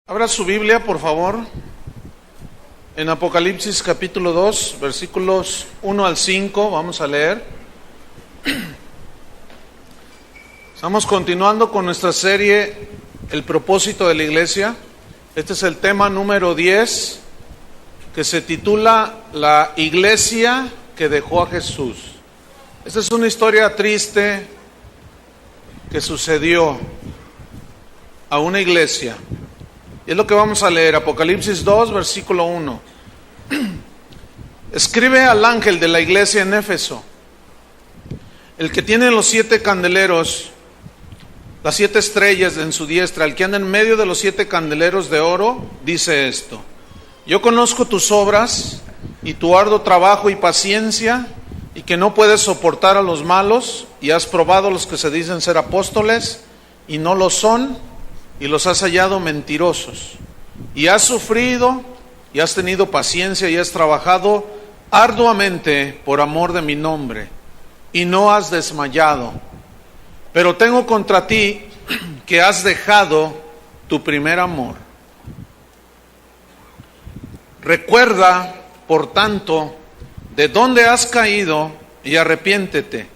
Abra su Biblia, por favor, en Apocalipsis capítulo 2, versículos 1 al 5, vamos a leer. Estamos continuando con nuestra serie, El propósito de la iglesia. Este es el tema número 10, que se titula La iglesia que dejó a Jesús. Esta es una historia triste que sucedió a una iglesia. Y es lo que vamos a leer, Apocalipsis 2, versículo 1. Escribe al ángel de la iglesia en Éfeso, el que tiene los 7 candeleros, las 7 estrellas en su diestra, el que anda en medio de los 7 candeleros de oro, dice esto: yo conozco tus obras y tu arduo trabajo y paciencia, y que no puedes soportar a los malos, y has probado a los que se dicen ser apóstoles y no lo son, y los has hallado mentirosos, y has sufrido, y has tenido paciencia, y has trabajado arduamente por amor de mi nombre, y no has desmayado. Pero tengo contra ti que has dejado tu primer amor. Recuerda, por tanto, de dónde has caído, y arrepiéntete,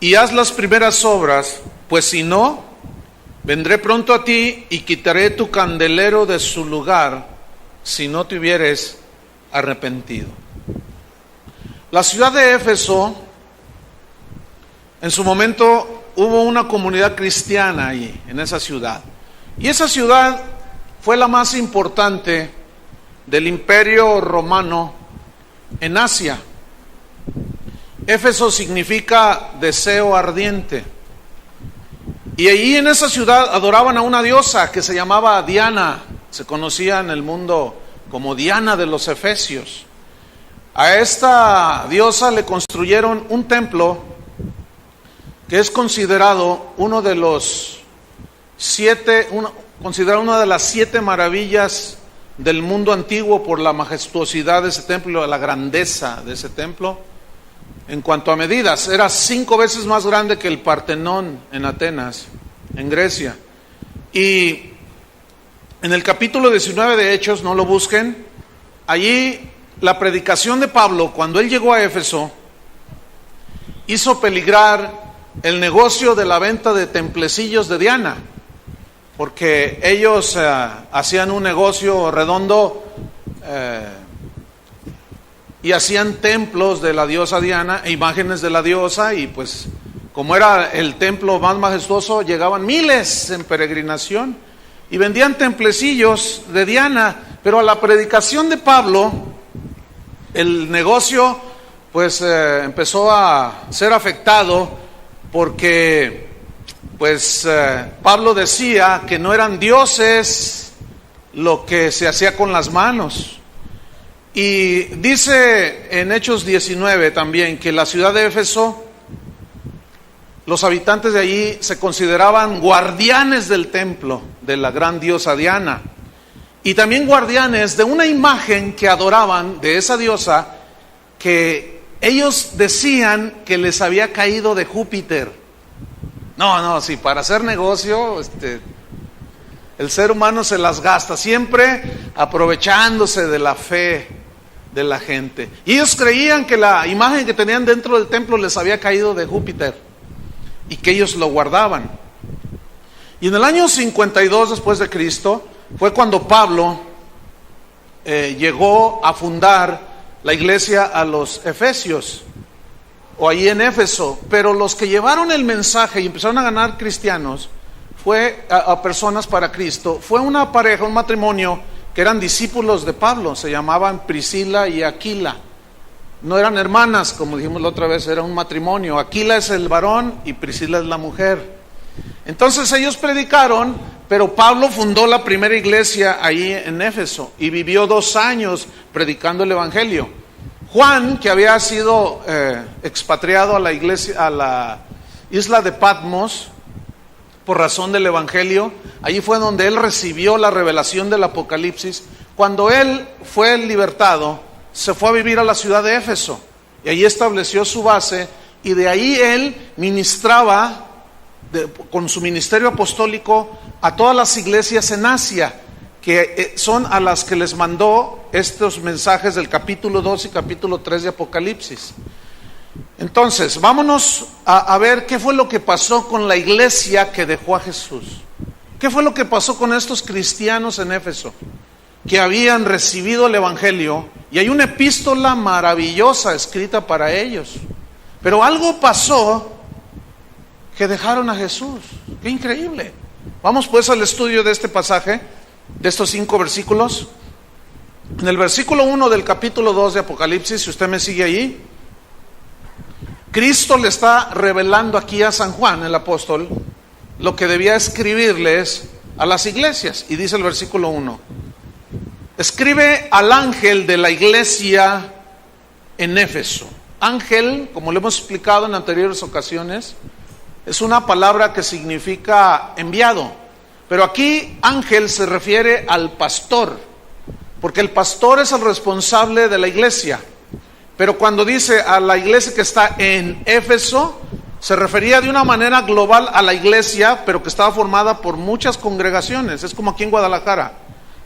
y haz las primeras obras, pues si no, vendré pronto a ti y quitaré tu candelero de su lugar si no te hubieres arrepentido. La ciudad de Éfeso, en su momento hubo una comunidad cristiana ahí, en esa ciudad. Y esa ciudad fue la más importante del Imperio Romano en Asia. Éfeso significa deseo ardiente. Y allí en esa ciudad adoraban a una diosa que se llamaba Diana, se conocía en el mundo como Diana de los Efesios. A esta diosa le construyeron un templo que es considerado uno de los 7, considerado una de las 7 maravillas del mundo antiguo por la majestuosidad de ese templo, la grandeza de ese templo. En cuanto a medidas, era 5 veces más grande que el Partenón en Atenas, en Grecia. Y en el capítulo 19 de Hechos, no lo busquen, allí la predicación de Pablo, cuando él llegó a Éfeso, hizo peligrar el negocio de la venta de templecillos de Diana, porque ellos hacían un negocio redondo, y hacían templos de la diosa Diana, e imágenes de la diosa, y pues como era el templo más majestuoso, llegaban miles en peregrinación, y vendían templecillos de Diana. Pero a la predicación de Pablo, el negocio pues empezó a ser afectado, porque pues Pablo decía que no eran dioses lo que se hacía con las manos. Y dice en Hechos 19 también que la ciudad de Éfeso, los habitantes de allí se consideraban guardianes del templo de la gran diosa Diana, y también guardianes de una imagen que adoraban de esa diosa, que ellos decían que les había caído de Júpiter. Sí, para hacer negocio, el ser humano se las gasta, siempre aprovechándose de la fe de la gente. Y ellos creían que la imagen que tenían dentro del templo les había caído de Júpiter, y que ellos lo guardaban. Y en el año 52 después de Cristo fue cuando Pablo llegó a fundar la iglesia a los Efesios, o ahí en Éfeso. Pero los que llevaron el mensaje y empezaron a ganar cristianos, fue a personas para Cristo, fue una pareja, un matrimonio que eran discípulos de Pablo, se llamaban Priscila y Aquila. No eran hermanas, como dijimos la otra vez, era un matrimonio. Aquila es el varón y Priscila es la mujer. Entonces ellos predicaron, pero Pablo fundó la primera iglesia ahí en Éfeso y vivió 2 años predicando el evangelio. Juan, que había sido expatriado a la iglesia, a la isla de Patmos, por razón del evangelio, allí fue donde él recibió la revelación del Apocalipsis. Cuando él fue libertado, se fue a vivir a la ciudad de Éfeso, y allí estableció su base, y de ahí él ministraba con su ministerio apostólico a todas las iglesias en Asia. que son a las que les mandó estos mensajes del capítulo 2 y capítulo 3 de Apocalipsis. Entonces, vámonos a ver qué fue lo que pasó con la iglesia que dejó a Jesús. ¿Qué fue lo que pasó con estos cristianos en Éfeso que habían recibido el Evangelio? Y hay una epístola maravillosa escrita para ellos. Pero algo pasó que dejaron a Jesús. ¡Qué increíble! Vamos pues al estudio de este pasaje, de estos 5 versículos. En el versículo 1 del capítulo 2 de Apocalipsis, si usted me sigue ahí, Cristo le está revelando aquí a San Juan, el apóstol, lo que debía escribirles a las iglesias. Y dice el versículo 1: escribe al ángel de la iglesia en Éfeso. Ángel, como lo hemos explicado en anteriores ocasiones, es una palabra que significa enviado. Pero aquí ángel se refiere al pastor, porque el pastor es el responsable de la iglesia. Pero cuando dice a la iglesia que está en Éfeso, se refería de una manera global a la iglesia, pero que estaba formada por muchas congregaciones. Es como aquí en Guadalajara.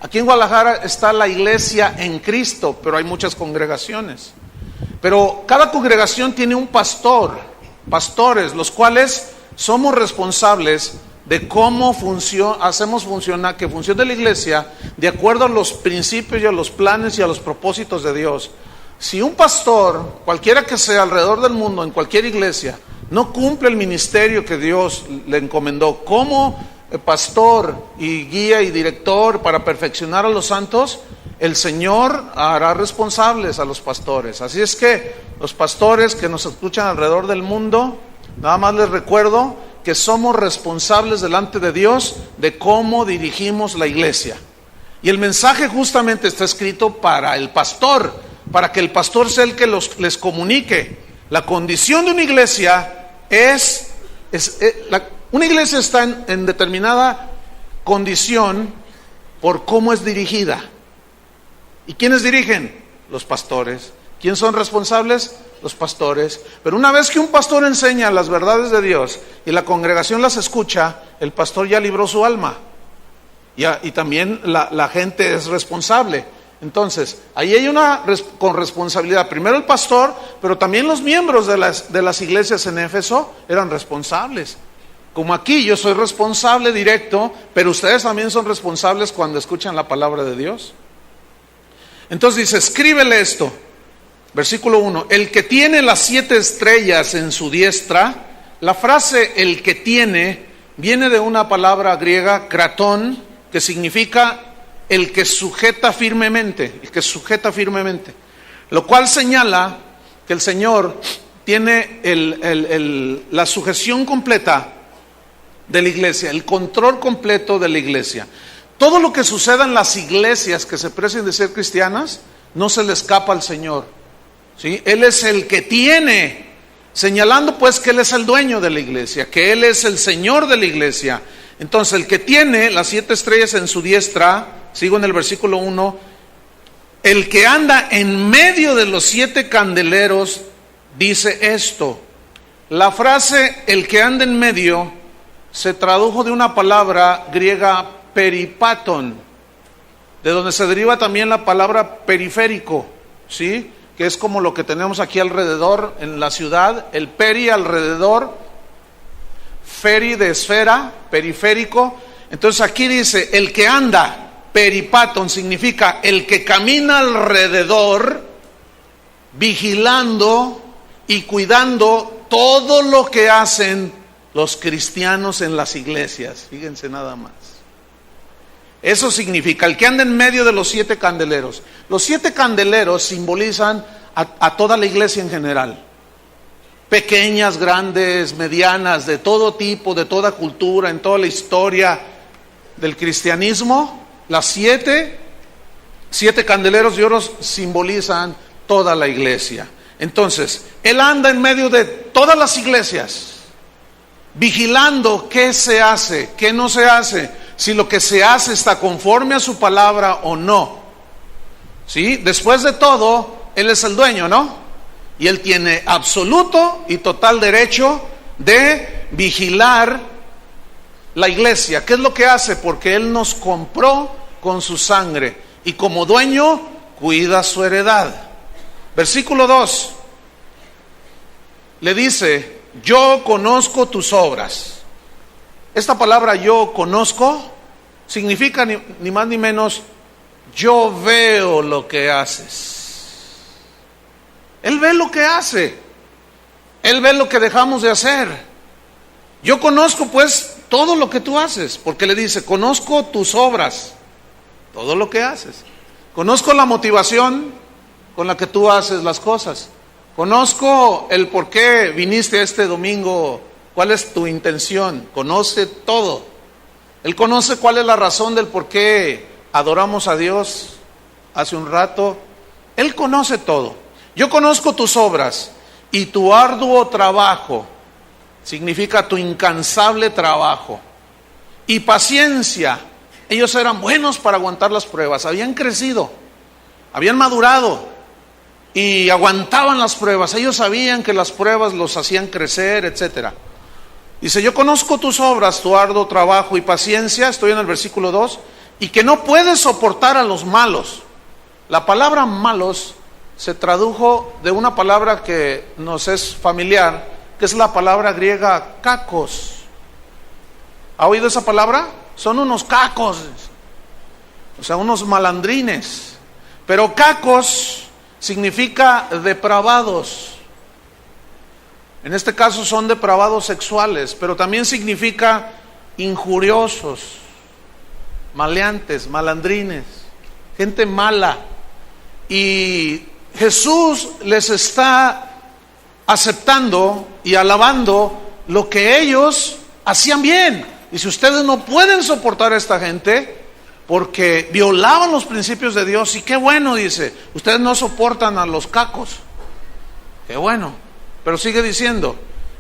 Aquí en Guadalajara está la iglesia en Cristo, pero hay muchas congregaciones. Pero cada congregación tiene un pastor, pastores, los cuales somos responsables de cómo hacemos funcionar, que funcione la iglesia de acuerdo a los principios y a los planes y a los propósitos de Dios. Si un pastor, cualquiera que sea alrededor del mundo, en cualquier iglesia, no cumple el ministerio que Dios le encomendó como pastor y guía y director para perfeccionar a los santos, el Señor hará responsables a los pastores. Así es que los pastores que nos escuchan alrededor del mundo, nada más les recuerdo que somos responsables delante de Dios de cómo dirigimos la iglesia. Y el mensaje justamente está escrito para el pastor, para que el pastor sea el que les comunique. La condición de una iglesia una iglesia está en determinada condición por cómo es dirigida. ¿Y quiénes dirigen? Los pastores. ¿Quiénes son responsables? Los pastores. Pero una vez que un pastor enseña las verdades de Dios y la congregación las escucha, el pastor ya libró su alma. Y también la gente es responsable. Entonces, ahí hay una corresponsabilidad. Primero el pastor, pero también los miembros de las iglesias en Éfeso eran responsables. Como aquí yo soy responsable directo, pero ustedes también son responsables cuando escuchan la palabra de Dios. Entonces dice, escríbele esto. Versículo 1, el que tiene las 7 estrellas en su diestra. La frase el que tiene viene de una palabra griega, kratón, que significa el que sujeta firmemente, lo cual señala que el Señor tiene la sujeción completa de la iglesia, el control completo de la iglesia. Todo lo que suceda en las iglesias que se precien de ser cristianas, no se le escapa al Señor, ¿sí? Él es el que tiene, señalando pues que Él es el dueño de la iglesia, que Él es el Señor de la iglesia. Entonces el que tiene las 7 estrellas en su diestra, sigo en el versículo 1, el que anda en medio de los 7 candeleros dice esto. La frase el que anda en medio se tradujo de una palabra griega peripaton, de donde se deriva también la palabra periférico, ¿sí? Que es como lo que tenemos aquí alrededor en la ciudad, el peri alrededor, feri de esfera, periférico. Entonces aquí dice, el que anda, peripaton significa el que camina alrededor, vigilando y cuidando todo lo que hacen los cristianos en las iglesias. Fíjense nada más. Eso significa el que anda en medio de los 7 candeleros. Los 7 candeleros simbolizan a toda la iglesia en general. Pequeñas, grandes, medianas, de todo tipo, de toda cultura, en toda la historia del cristianismo. Las 7 candeleros de oro simbolizan toda la iglesia. Entonces, Él anda en medio de todas las iglesias, vigilando qué se hace, qué no se hace, si lo que se hace está conforme a su palabra o no. ¿Sí? Después de todo, Él es el dueño, ¿no? Y Él tiene absoluto y total derecho de vigilar la iglesia. ¿Qué es lo que hace? Porque Él nos compró con su sangre y como dueño cuida su heredad. Versículo 2 le dice: yo conozco tus obras. Esta palabra yo conozco significa ni más ni menos yo veo lo que haces. Él ve lo que hace. Él ve lo que dejamos de hacer. Yo conozco pues todo lo que tú haces, porque le dice: conozco tus obras, todo lo que haces. Conozco la motivación con la que tú haces las cosas. Conozco el por qué viniste este domingo, cuál es tu intención. Conoce todo. Él conoce cuál es la razón del por qué adoramos a Dios hace un rato. Él conoce todo. Yo conozco tus obras y tu arduo trabajo, significa tu incansable trabajo, y paciencia. Ellos eran buenos para aguantar las pruebas, habían crecido, habían madurado y aguantaban las pruebas. Ellos sabían que las pruebas los hacían crecer, etcétera. Dice: yo conozco tus obras, tu arduo trabajo y paciencia, estoy en el versículo 2, y que no puedes soportar a los malos. La palabra malos se tradujo de una palabra que nos es familiar, que es la palabra griega kakos. ¿Ha oído esa palabra? Son unos cacos, o sea, unos malandrines. Pero kakos significa depravados. En este caso son depravados sexuales, pero también significa injuriosos, maleantes, malandrines, gente mala. Y Jesús les está aceptando y alabando lo que ellos hacían bien. Y si ustedes no pueden soportar a esta gente porque violaban los principios de Dios, y qué bueno, dice, ustedes no soportan a los cacos, qué bueno. Pero sigue diciendo: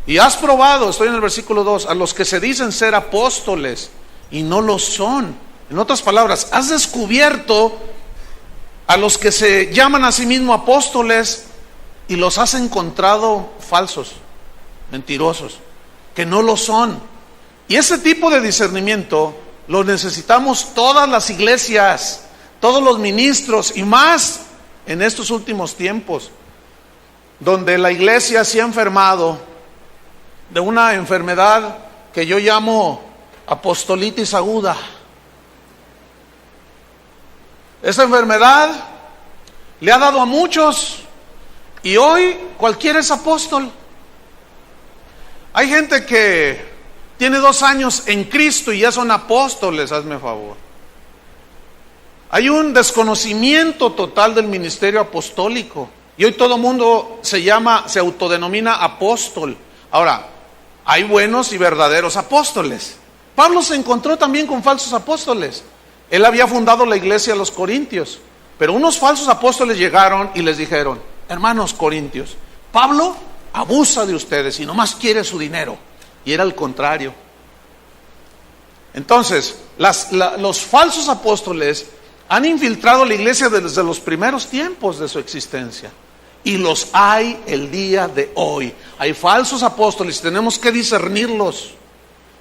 y has probado, estoy en el versículo 2, a los que se dicen ser apóstoles y no lo son. En otras palabras, has descubierto a los que se llaman a sí mismos apóstoles y los has encontrado falsos, mentirosos, que no lo son. Y ese tipo de discernimiento lo necesitamos todas las iglesias, todos los ministros, y más en estos últimos tiempos, donde la iglesia se ha enfermado de una enfermedad que yo llamo apostolitis aguda. Esa enfermedad le ha dado a muchos y hoy cualquiera es apóstol. Hay gente que tiene 2 años en Cristo y ya son apóstoles, hazme favor. Hay un desconocimiento total del ministerio apostólico y hoy todo el mundo se autodenomina apóstol. Ahora, hay buenos y verdaderos apóstoles. Pablo se encontró también con falsos apóstoles. Él había fundado la iglesia de los Corintios, pero unos falsos apóstoles llegaron y les dijeron: hermanos corintios, Pablo abusa de ustedes y nomás quiere su dinero. Y era el contrario. Entonces, los falsos apóstoles han infiltrado la iglesia desde los primeros tiempos de su existencia. Y los hay el día de hoy. Hay falsos apóstoles, tenemos que discernirlos.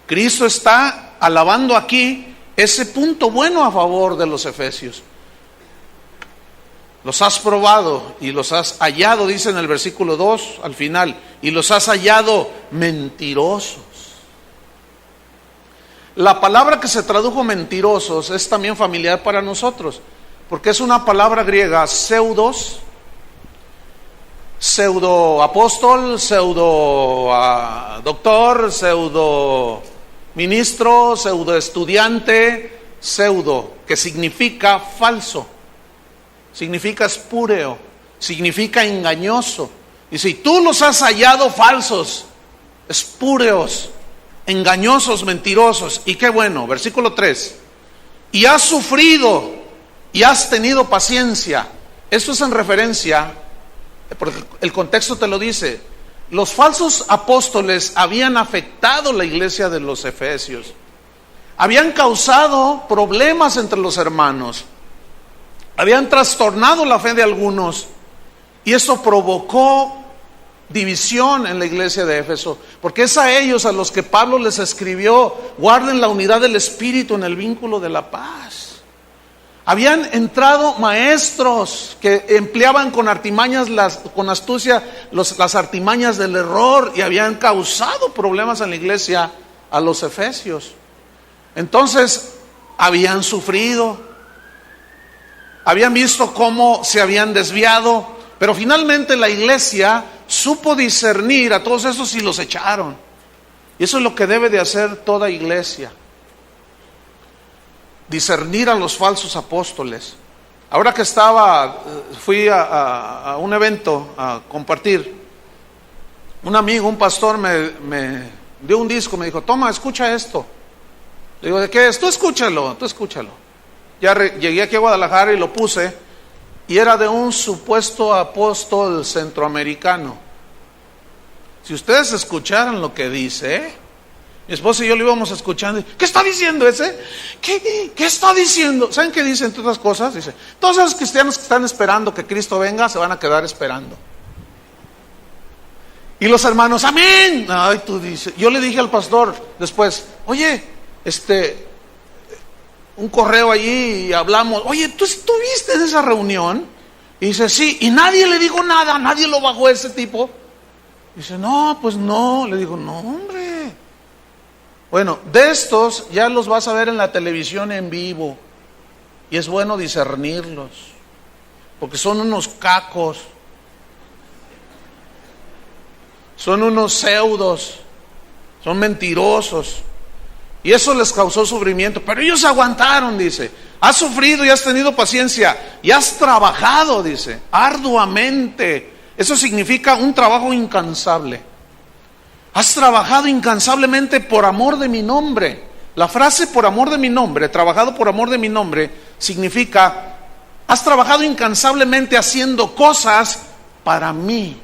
Cristo está alabando aquí ese punto bueno a favor de los efesios. Los has probado y los has hallado, dice en el versículo 2 al final, y los has hallado mentirosos. La palabra que se tradujo mentirosos es también familiar para nosotros, porque es una palabra griega, pseudos, pseudo apóstol, pseudo doctor, pseudo ministro, pseudo estudiante, pseudo, que significa falso, significa espúreo, significa engañoso. Y si tú los has hallado falsos, espúreos, engañosos, mentirosos, y qué bueno, versículo 3, y has sufrido y has tenido paciencia. Esto es en referencia, porque el contexto te lo dice, los falsos apóstoles habían afectado la iglesia de los Efesios, habían causado problemas entre los hermanos, habían trastornado la fe de algunos, y esto provocó división en la iglesia de Éfeso, porque es a ellos a los que Pablo les escribió: guarden la unidad del espíritu en el vínculo de la paz. Habían entrado maestros que empleaban con artimañas, con astucia, las artimañas del error, y habían causado problemas en la iglesia a los efesios. Entonces, habían sufrido, habían visto cómo se habían desviado, pero finalmente la iglesia supo discernir a todos esos y los echaron. Y eso es lo que debe de hacer toda iglesia: discernir a los falsos apóstoles. Ahora que fui a un evento a compartir, un amigo, un pastor me dio un disco, me dijo: toma, escucha esto. Le digo: ¿de qué es? Tú escúchalo. Ya llegué aquí a Guadalajara y lo puse, y era de un supuesto apóstol centroamericano. Si ustedes escucharan lo que dice, mi esposa y yo lo íbamos escuchando. ¿Qué está diciendo ese? ¿Qué está diciendo? ¿Saben qué dice entre otras cosas? Dice: todos esos cristianos que están esperando que Cristo venga se van a quedar esperando. Y los hermanos: amén. Ay, tú dices. Yo le dije al pastor después: oye, un correo allí y hablamos. Oye, ¿tú estuviste en esa reunión? Y dice: sí. Y nadie le dijo nada, nadie lo bajó ese tipo. Dice: no, pues no. Le digo: no, hombre. Bueno, de estos ya los vas a ver en la televisión en vivo, y es bueno discernirlos, porque son unos cacos, son unos pseudos, son mentirosos, y eso les causó sufrimiento, pero ellos aguantaron. Dice: has sufrido y has tenido paciencia y has trabajado, dice, arduamente. Eso significa un trabajo incansable. Has trabajado incansablemente por amor de mi nombre. La frase por amor de mi nombre, trabajado por amor de mi nombre, significa: has trabajado incansablemente haciendo cosas para mí.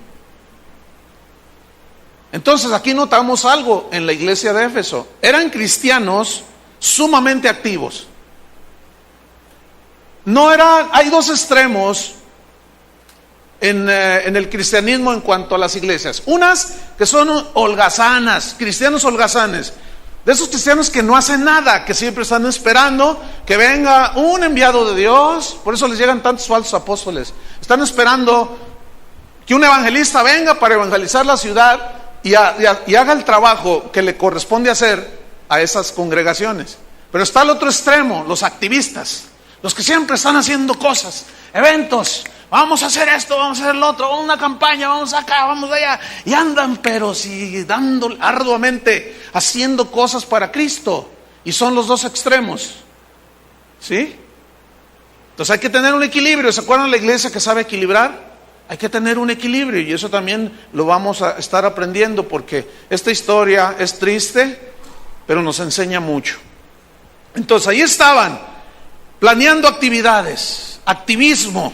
Entonces aquí notamos algo en la iglesia de Éfeso. Eran cristianos sumamente activos. Hay dos extremos en el cristianismo en cuanto a las iglesias. Unas que son holgazanas, cristianos holgazanes, de esos cristianos que no hacen nada, que siempre están esperando que venga un enviado de Dios. Por eso les llegan tantos falsos apóstoles. Están esperando que un evangelista venga para evangelizar la ciudad y haga el trabajo que le corresponde hacer a esas congregaciones. Pero está el otro extremo, los activistas, los que siempre están haciendo cosas, eventos. Vamos a hacer esto, vamos a hacer lo otro, una campaña, vamos acá, vamos allá. Y andan, pero sí, dando arduamente, haciendo cosas para Cristo. Y son los dos extremos. ¿Sí? Entonces hay que tener un equilibrio. ¿Se acuerdan de la iglesia que sabe equilibrar? Hay que tener un equilibrio, y eso también lo vamos a estar aprendiendo, porque esta historia es triste, pero nos enseña mucho. Entonces ahí estaban, planeando actividades, activismo.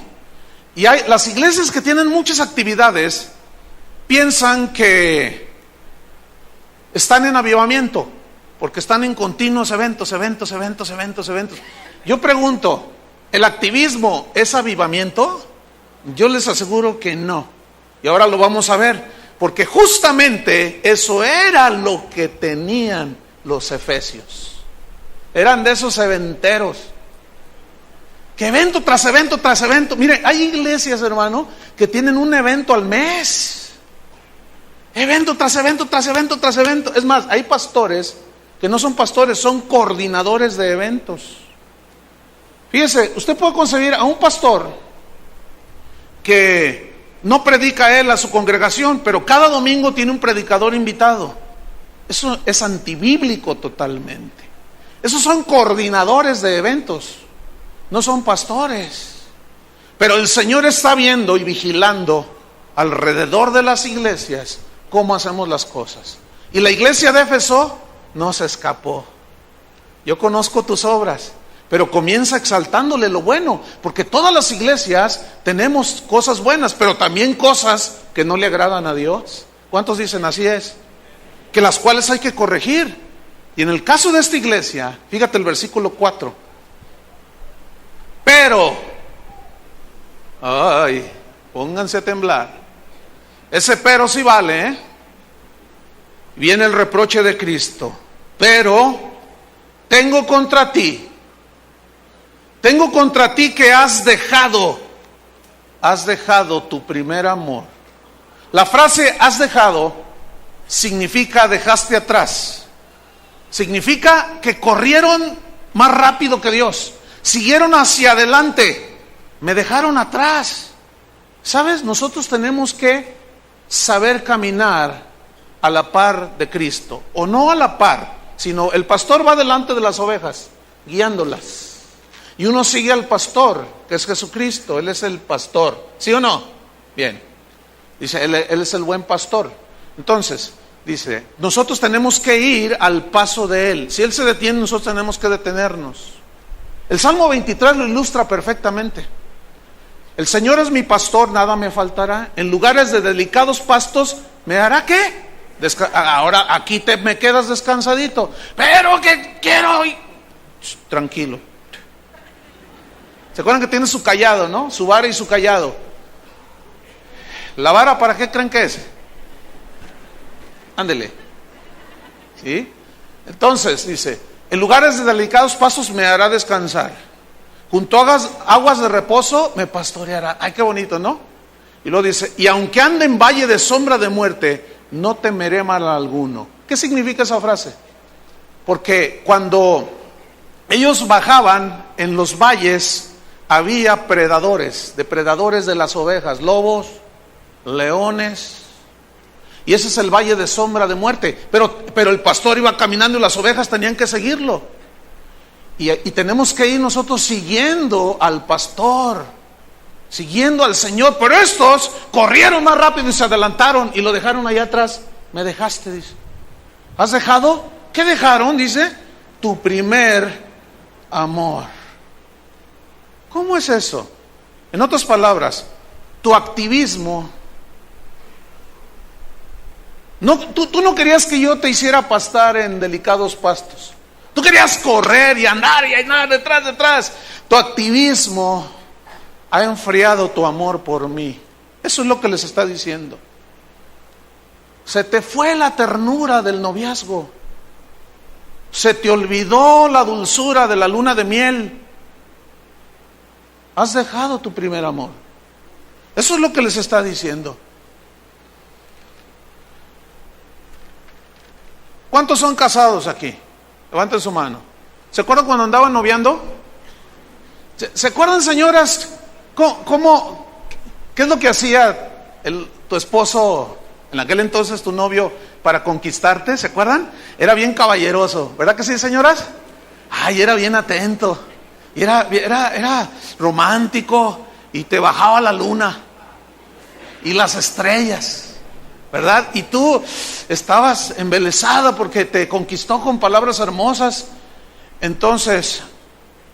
Y las iglesias que tienen muchas actividades piensan que están en avivamiento, porque están en continuos eventos. Yo pregunto: ¿el activismo es avivamiento? Yo les aseguro que no. Y ahora lo vamos a ver, porque justamente eso era lo que tenían los efesios. Eran de esos eventeros, que evento tras evento tras evento. Mire, hay iglesias, hermano, que tienen un evento al mes. Evento tras evento tras evento tras evento. Es más, hay pastores que no son pastores, son coordinadores de eventos. Fíjese, usted puede concebir a un pastor que no predica él a su congregación, pero cada domingo tiene un predicador invitado. Eso es antibíblico totalmente. Esos son coordinadores de eventos, no son pastores. Pero el Señor está viendo y vigilando alrededor de las iglesias cómo hacemos las cosas. Y la iglesia de Éfeso no se escapó. Yo conozco tus obras, pero comienza exaltándole lo bueno, porque todas las iglesias tenemos cosas buenas, pero también cosas que no le agradan a Dios. ¿Cuántos dicen así es? Que las cuales hay que corregir. Y en el caso de esta iglesia, fíjate el versículo 4. Pero, pónganse a temblar. Ese pero sí vale, ¿eh? Viene el reproche de Cristo. Pero tengo contra ti tengo contra ti que has dejado tu primer amor. La frase has dejado significa dejaste atrás. Significa que corrieron más rápido que Dios, siguieron hacia adelante, me dejaron atrás. ¿Sabes? Nosotros tenemos que saber caminar a la par de Cristo, o no a la par, sino el pastor va delante de las ovejas, guiándolas, y uno sigue al pastor, que es Jesucristo. Él es el pastor, ¿sí o no? Bien, dice, él es el buen pastor. Entonces, dice, nosotros tenemos que ir al paso de Él. Si Él se detiene, nosotros tenemos que detenernos. El Salmo 23 lo ilustra perfectamente. El Señor es mi pastor, nada me faltará. En lugares de delicados pastos, ¿me hará qué? Ahora aquí me quedas descansadito. Pero que quiero ir. Tranquilo. ¿Se acuerdan que tiene su cayado, no? Su vara y su cayado. ¿La vara para qué creen que es? Ándele. ¿Sí? Entonces dice, en lugares de delicados pastos me hará descansar. Junto a aguas de reposo me pastoreará. Ay, qué bonito, ¿no? Y luego dice, y aunque ande en valle de sombra de muerte, no temeré mal alguno. ¿Qué significa esa frase? Porque cuando ellos bajaban en los valles, había depredadores de las ovejas, lobos, leones. Y ese es el valle de sombra de muerte. Pero el pastor iba caminando y las ovejas tenían que seguirlo. Y tenemos que ir nosotros siguiendo al pastor, siguiendo al Señor. Pero estos corrieron más rápido y se adelantaron y lo dejaron allá atrás. Me dejaste, dice. ¿Has dejado? ¿Qué dejaron? Dice, tu primer amor. ¿Cómo es eso? En otras palabras, tu activismo. No, tú no querías que yo te hiciera pastar en delicados pastos. Tú querías correr y andar detrás. Tu activismo ha enfriado tu amor por mí. Eso es lo que les está diciendo. Se te fue la ternura del noviazgo. Se te olvidó la dulzura de la luna de miel. Has dejado tu primer amor. Eso es lo que les está diciendo. ¿Cuántos son casados aquí? Levanten su mano. ¿Se acuerdan cuando andaban noviando? ¿Se acuerdan, señoras, qué es lo que hacía tu esposo, en aquel entonces tu novio, para conquistarte? ¿Se acuerdan? Era bien caballeroso, ¿verdad que sí, señoras? Ay, era bien atento, y era romántico, y te bajaba la luna y las estrellas, ¿verdad? Y tú estabas embelesada porque te conquistó con palabras hermosas. Entonces,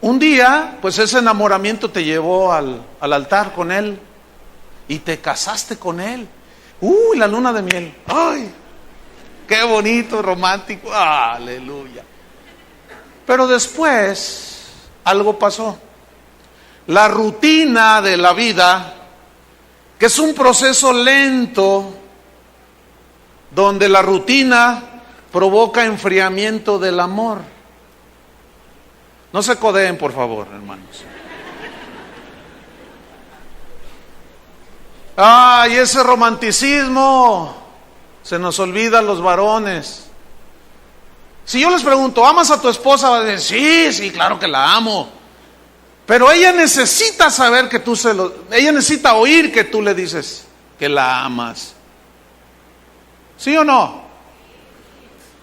un día, pues ese enamoramiento te llevó al altar con él y te casaste con él. ¡Uy, la luna de miel! ¡Ay, qué bonito, romántico! ¡Aleluya! Pero después, algo pasó. La rutina de la vida, que es un proceso lento, donde la rutina provoca enfriamiento del amor. No se codeen, por favor, hermanos. ¡Ay, ese romanticismo! Se nos olvida a los varones. Si yo les pregunto, ¿amas a tu esposa? Va a decir, sí, claro que la amo. Pero ella necesita saber que ella necesita oír que tú le dices que la amas. ¿Sí o no?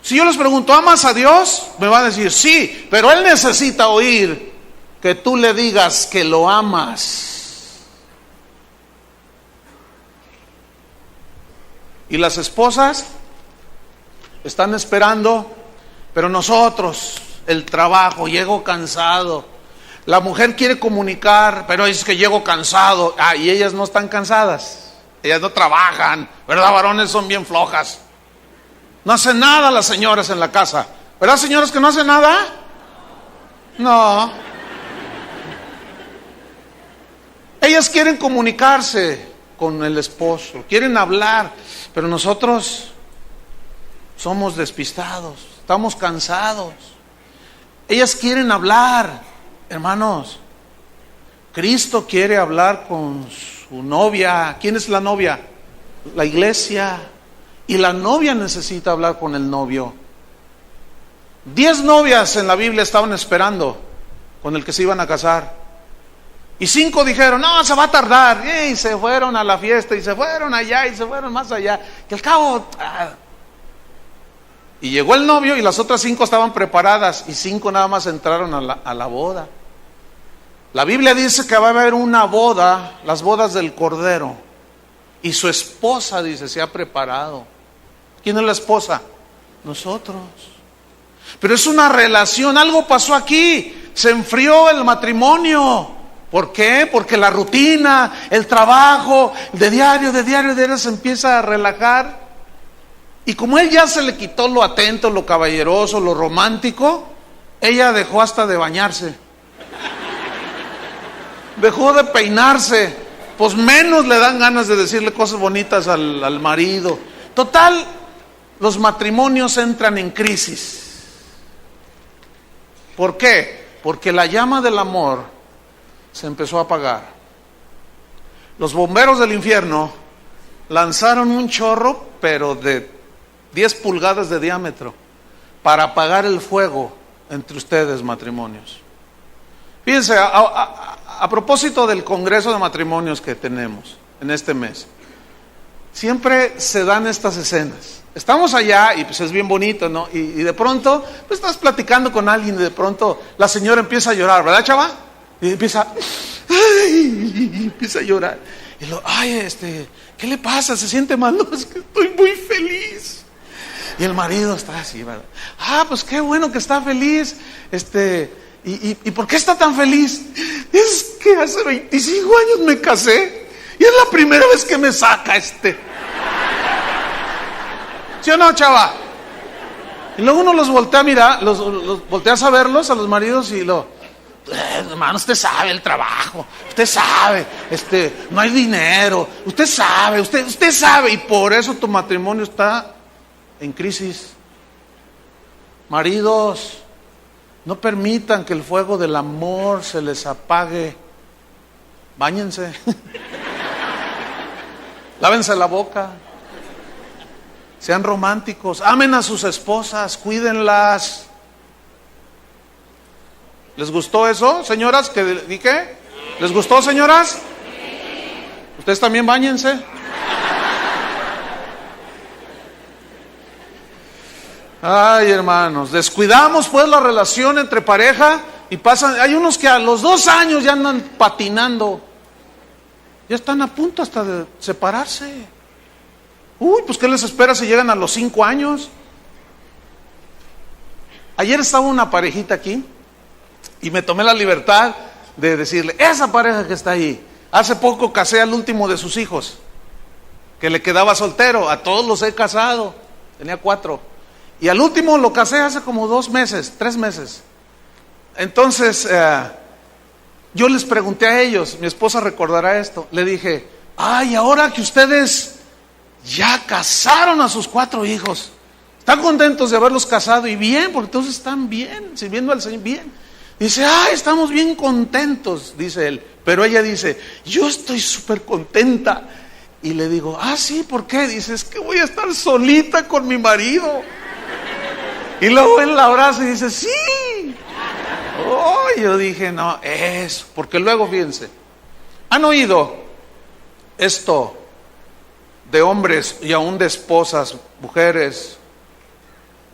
Si yo les pregunto, ¿amas a Dios? Me va a decir, sí, pero Él necesita oír que tú le digas que lo amas. Y las esposas están esperando, pero nosotros, el trabajo, llego cansado. La mujer quiere comunicar, pero es que llego cansado. Y ellas no están cansadas. Ellas no trabajan, ¿verdad? Varones son bien flojas. No hacen nada las señoras en la casa. ¿Verdad, señoras, que no hacen nada? No. Ellas quieren comunicarse con el esposo, quieren hablar, pero nosotros somos despistados, estamos cansados. Ellas quieren hablar, hermanos. Cristo quiere hablar con su novia. ¿Quién es la novia? La iglesia. Y la novia necesita hablar con el novio. 10 novias en la Biblia estaban esperando con el que se iban a casar. Y 5 dijeron, no, se va a tardar. Y se fueron a la fiesta, y se fueron allá, y se fueron más allá. Que al cabo... Y llegó el novio, y las otras 5 estaban preparadas, y 5 nada más entraron a la boda. La Biblia dice que va a haber una boda, las bodas del Cordero. Y su esposa, dice, se ha preparado. ¿Quién es la esposa? Nosotros. Pero es una relación, algo pasó aquí. Se enfrió el matrimonio. ¿Por qué? Porque la rutina, el trabajo, de diario se empieza a relajar. Y como él ya se le quitó lo atento, lo caballeroso, lo romántico, ella dejó hasta de bañarse. Dejó de peinarse. Pues menos le dan ganas de decirle cosas bonitas al marido. Total, los matrimonios entran en crisis. ¿Por qué? Porque la llama del amor se empezó a apagar. Los bomberos del infierno lanzaron un chorro, pero de 10 pulgadas de diámetro, para apagar el fuego entre ustedes, matrimonios. Fíjense, a propósito del Congreso de Matrimonios que tenemos en este mes, siempre se dan estas escenas. Estamos allá y pues es bien bonito, ¿no? Y de pronto, pues estás platicando con alguien y de pronto la señora empieza a llorar, ¿verdad, chava? Y empieza a llorar. Y ¿qué le pasa? ¿Se siente mal? No, es que estoy muy feliz. Y el marido está así, ¿verdad? Pues qué bueno que está feliz. ¿Y por qué está tan feliz? Es que hace 25 años me casé y es la primera vez que me saca ¿Sí o no, chava? Y luego uno los voltea a mirar, los volteas a verlos a los maridos y hermano, usted sabe el trabajo, usted sabe, no hay dinero, usted sabe, y por eso tu matrimonio está en crisis. Maridos, no permitan que el fuego del amor se les apague. Báñense. Lávense la boca. Sean románticos. Amen a sus esposas, cuídenlas. ¿Les gustó eso, señoras? ¿Qué? ¿Les gustó, señoras? ¿Ustedes también báñense? Ay, hermanos, descuidamos pues la relación entre pareja y hay unos que a los 2 años ya andan patinando. Ya están a punto hasta de separarse. Pues ¿qué les espera si llegan a los 5 años? Ayer estaba una parejita aquí y me tomé la libertad de decirle, esa pareja que está ahí, hace poco casé al último de sus hijos, que le quedaba soltero, a todos los he casado, tenía 4, y al último lo casé hace como 2 meses, 3 meses. Entonces, yo les pregunté a ellos, mi esposa recordará esto, le dije, ahora que ustedes ya casaron a sus 4 hijos, ¿están contentos de haberlos casado? Y bien, porque todos están bien, sirviendo al Señor, bien. Dice, estamos bien contentos, dice él. Pero ella dice, yo estoy súper contenta. Y le digo, sí, ¿por qué? Dice, es que voy a estar solita con mi marido. Y luego él la abraza y dice, sí. Yo dije, no, eso. Porque luego, fíjense, ¿han oído esto de hombres y aún de esposas, mujeres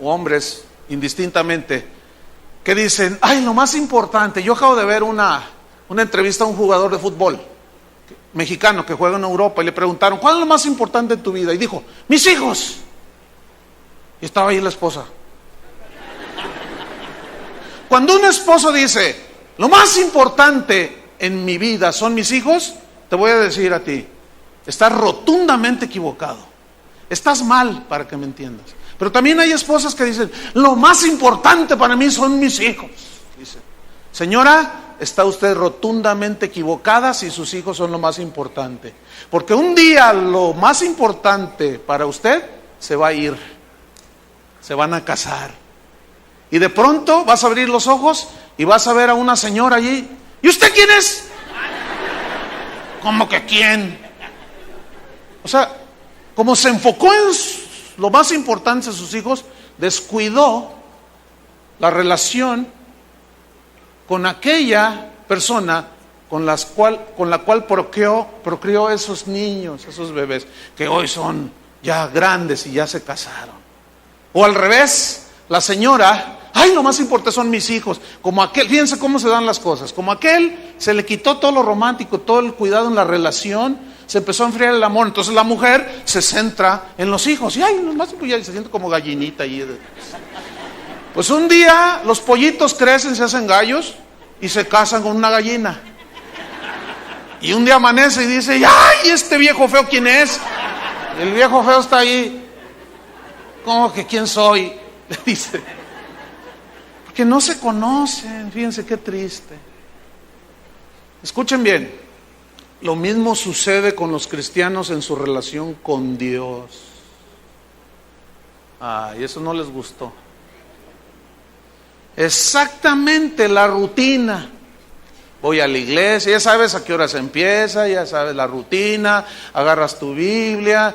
o hombres, indistintamente, que dicen, lo más importante? Yo acabo de ver una entrevista a un jugador de fútbol mexicano que juega en Europa y le preguntaron, ¿cuál es lo más importante en tu vida? Y dijo, mis hijos. Y estaba ahí la esposa. Cuando un esposo dice, lo más importante en mi vida son mis hijos, te voy a decir a ti, estás rotundamente equivocado. Estás mal, para que me entiendas. Pero también hay esposas que dicen, lo más importante para mí son mis hijos. Dice, señora, está usted rotundamente equivocada si sus hijos son lo más importante. Porque un día lo más importante para usted se va a ir. Se van a casar. Y de pronto vas a abrir los ojos y vas a ver a una señora allí. ¿Y usted quién es? ¿Cómo que quién? O sea, como se enfocó en lo más importante de sus hijos, descuidó la relación con aquella persona con la cual procreó esos niños, esos bebés, que hoy son ya grandes y ya se casaron. O al revés, la señora, ay, lo más importante son mis hijos. Como aquel, fíjense cómo se dan las cosas. Como aquel se le quitó todo lo romántico, todo el cuidado en la relación, se empezó a enfriar el amor. Entonces la mujer se centra en los hijos. Y ay, los más pues ya se siente como gallinita ahí. Pues un día los pollitos crecen, se hacen gallos y se casan con una gallina. Y un día amanece y dice, ay, este viejo feo, ¿quién es? El viejo feo está ahí. ¿Cómo que quién soy? Le dice. Porque no se conocen, fíjense qué triste. Escuchen bien, lo mismo sucede con los cristianos en su relación con Dios. Ay, eso no les gustó. Exactamente la rutina. Voy a la iglesia, ya sabes a qué hora se empieza, ya sabes la rutina, agarras tu Biblia,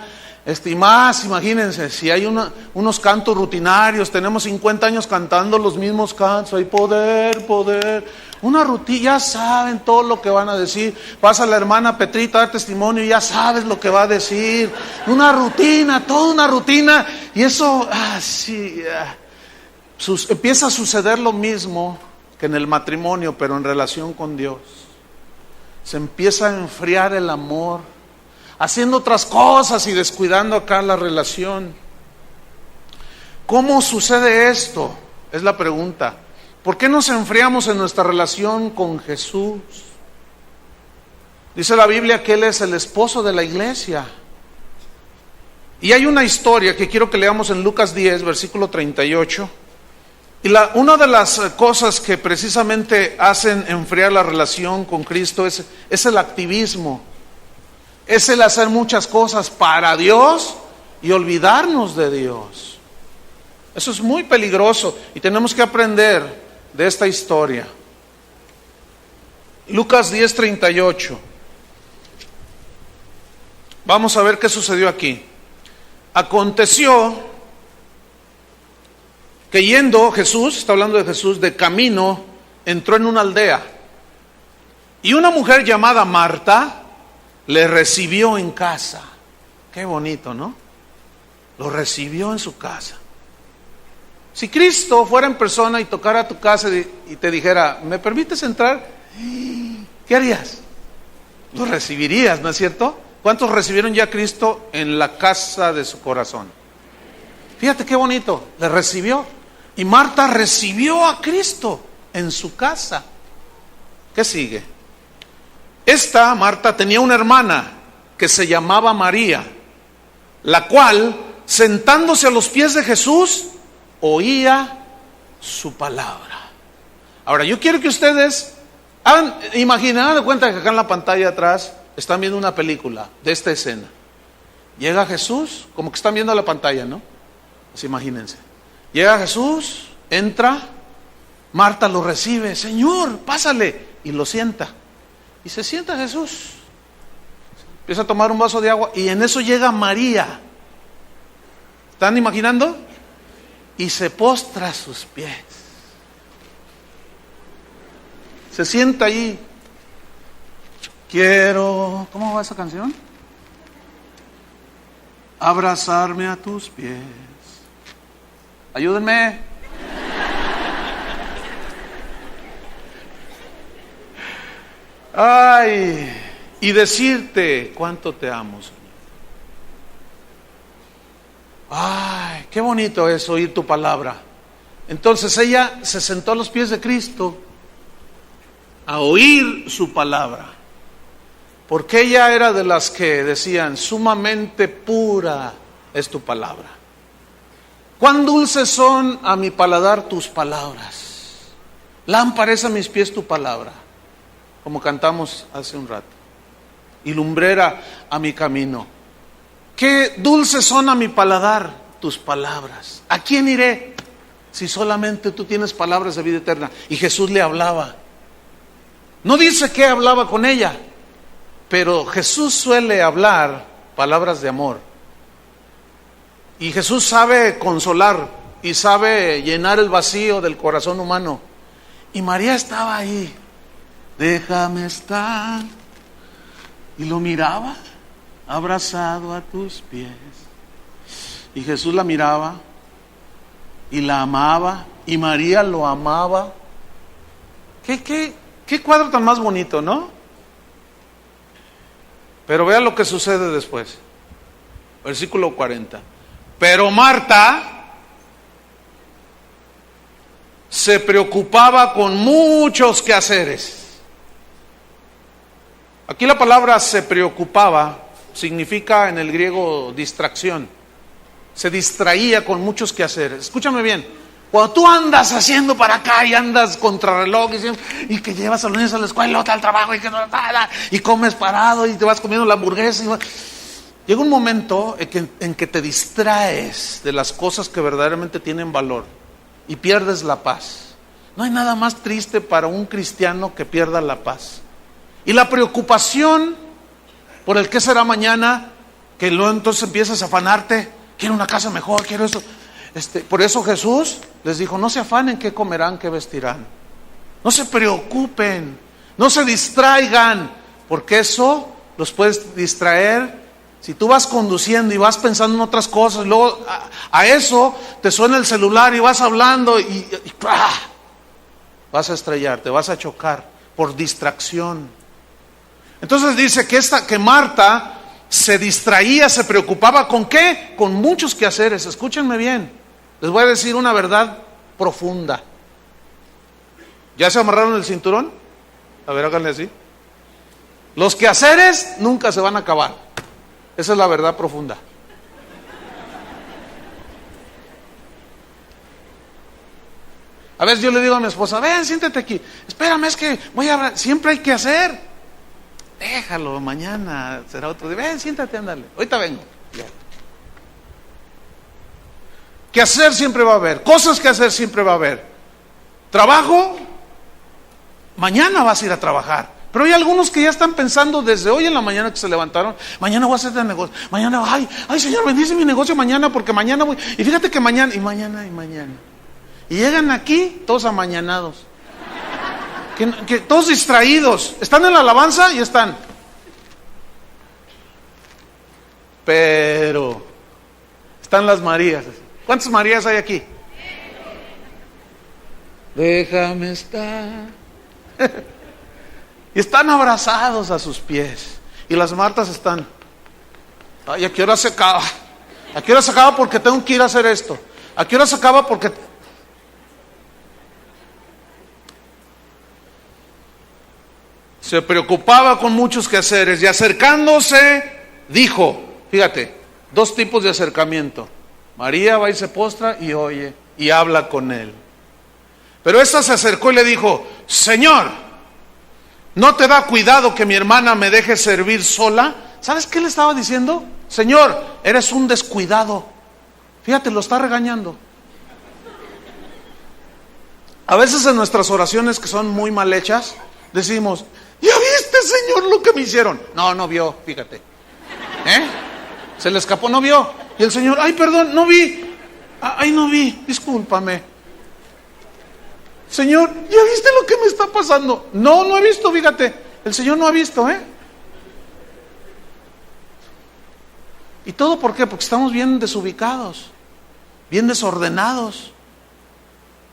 y más, imagínense, si hay unos cantos rutinarios, tenemos 50 años cantando los mismos cantos, hay poder, una rutina, ya saben todo lo que van a decir, pasa la hermana Petrita a dar testimonio, ya sabes lo que va a decir, una rutina, toda una rutina, y eso, empieza a suceder lo mismo que en el matrimonio, pero en relación con Dios. Se empieza a enfriar el amor, haciendo otras cosas y descuidando acá la relación. ¿Cómo sucede esto? Es la pregunta. ¿Por qué nos enfriamos en nuestra relación con Jesús? Dice la Biblia que Él es el esposo de la iglesia. Y hay una historia que quiero que leamos en Lucas 10, versículo 38. Y una de las cosas que precisamente hacen enfriar la relación con Cristo es el activismo. Es el hacer muchas cosas para Dios y olvidarnos de Dios. Eso es muy peligroso y tenemos que aprender de esta historia. Lucas 10, 38. Vamos a ver qué sucedió aquí. Aconteció que yendo Jesús, está hablando de Jesús, de camino, entró en una aldea. Y una mujer llamada Marta le recibió en casa. Qué bonito, ¿no? Lo recibió en su casa. Si Cristo fuera en persona y tocara a tu casa y te dijera, ¿me permites entrar? ¿Qué harías? Lo recibirías, ¿no es cierto? ¿Cuántos recibieron ya a Cristo en la casa de su corazón? Fíjate qué bonito, le recibió. Y Marta recibió a Cristo en su casa. ¿Qué sigue? Esta Marta tenía una hermana que se llamaba María, la cual, sentándose a los pies de Jesús, oía su palabra. Ahora, yo quiero que ustedes hagan de cuenta que acá en la pantalla atrás están viendo una película de esta escena. Llega Jesús, como que están viendo la pantalla, ¿no? Pues imagínense. Llega Jesús, entra, Marta lo recibe, Señor, pásale, y lo sienta. Y se sienta Jesús. Empieza a tomar un vaso de agua y en eso llega María. ¿Están imaginando? Y se postra a sus pies. Se sienta ahí. Quiero, ¿cómo va esa canción? Abrazarme a tus pies. Ayúdenme. Ay, y decirte cuánto te amo, Señor. Ay, qué bonito es oír tu palabra. Entonces ella se sentó a los pies de Cristo a oír su palabra, porque ella era de las que decían, sumamente pura es tu palabra. Cuán dulces son a mi paladar tus palabras, lámpara es a mis pies tu palabra, como cantamos hace un rato, y lumbrera a mi camino. Qué dulces son a mi paladar tus palabras. ¿A quién iré si solamente tú tienes palabras de vida eterna? Y Jesús le hablaba. No dice que hablaba con ella, Pero Jesús suele hablar palabras de amor. Y Jesús sabe consolar y sabe llenar el vacío del corazón humano. Y María estaba ahí. Déjame estar. Y lo miraba, abrazado a tus pies. Y Jesús la miraba y la amaba. Y María lo amaba. ¿Qué cuadro tan más bonito, ¿no? Pero vea lo que sucede después. Versículo 40. Pero Marta se preocupaba con muchos quehaceres. Aquí la palabra se preocupaba significa en el griego distracción. Se distraía con muchos quehaceres. Escúchame bien. Cuando tú andas haciendo para acá y andas contrarreloj y que llevas a los niños a la escuela, otra al trabajo y comes parado y te vas comiendo la hamburguesa. Llega un momento en que te distraes de las cosas que verdaderamente tienen valor y pierdes la paz. No hay nada más triste para un cristiano que pierda la paz. Y la preocupación por el qué será mañana, que luego entonces empiezas a afanarte, quiero una casa mejor, quiero eso. Por eso Jesús les dijo, no se afanen qué comerán, qué vestirán. No se preocupen, no se distraigan, porque eso los puedes distraer. Si tú vas conduciendo y vas pensando en otras cosas, luego a eso te suena el celular y vas hablando y vas a estrellarte, vas a chocar por distracción. Entonces dice que Marta se distraía, se preocupaba ¿con qué? Con muchos quehaceres. Escúchenme bien. Les voy a decir una verdad profunda. ¿Ya se amarraron el cinturón? A ver, háganle así. Los quehaceres nunca se van a acabar. Esa es la verdad profunda. A veces yo le digo a mi esposa, ven, siéntate aquí. Espérame, es que siempre hay que hacer. Déjalo, mañana será otro día. Ven, siéntate, ándale. Ahorita vengo. Ya. Que hacer siempre va a haber, cosas que hacer siempre va a haber. Trabajo, mañana vas a ir a trabajar. Pero hay algunos que ya están pensando desde hoy en la mañana que se levantaron, mañana voy a hacer de negocio, mañana, ay Señor, bendice mi negocio mañana porque mañana voy, y fíjate que mañana. Y llegan aquí todos amañanados, que todos distraídos, están en la alabanza y están. Pero están las Marías. ¿Cuántas Marías hay aquí? Déjame estar. Y están abrazados a sus pies. Y las Martas están. Ay, ¿a qué hora se acaba? ¿A qué hora se acaba porque tengo que ir a hacer esto? ¿A qué hora se acaba porque... Se preocupaba con muchos quehaceres y acercándose dijo, fíjate, dos tipos de acercamiento. María va y se postra y oye y habla con él. Pero esta se acercó y le dijo, Señor, ¿no te da cuidado que mi hermana me deje servir sola? ¿Sabes qué le estaba diciendo? Señor, eres un descuidado. Fíjate, lo está regañando. A veces en nuestras oraciones que son muy mal hechas, decimos, ¿ya viste, Señor, lo que me hicieron? No vio, fíjate. Se le escapó, no vio. Y el Señor, ay, perdón, no vi. Ay, no vi, discúlpame. Señor, ¿ya viste lo que me está pasando? No he visto, fíjate. El Señor no ha visto, ¿Y todo por qué? Porque estamos bien desubicados, bien desordenados.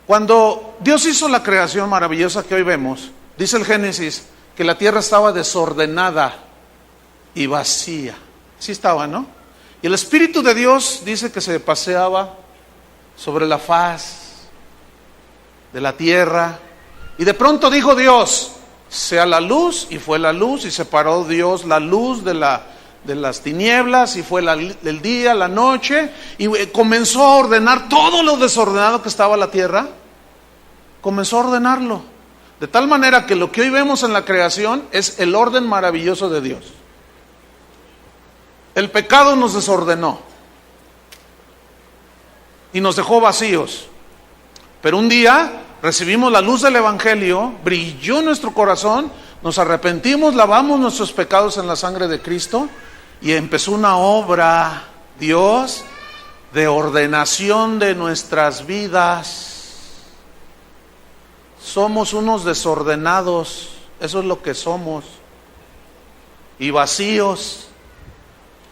Cuando Dios hizo la creación maravillosa que hoy vemos, dice el Génesis, que la tierra estaba desordenada y vacía. Así estaba, ¿no? Y el Espíritu de Dios dice que se paseaba sobre la faz de la tierra. Y de pronto dijo Dios, sea la luz, y fue la luz, y separó Dios la luz de las tinieblas, y fue el día, la noche, y comenzó a ordenar todo lo desordenado que estaba la tierra. Comenzó a ordenarlo, de tal manera que lo que hoy vemos en la creación es el orden maravilloso de Dios. El pecado nos desordenó y nos dejó vacíos. Pero un día recibimos la luz del Evangelio, brilló en nuestro corazón, nos arrepentimos, lavamos nuestros pecados en la sangre de Cristo y empezó una obra, Dios, de ordenación de nuestras vidas. Somos unos desordenados, eso es lo que somos, y vacíos.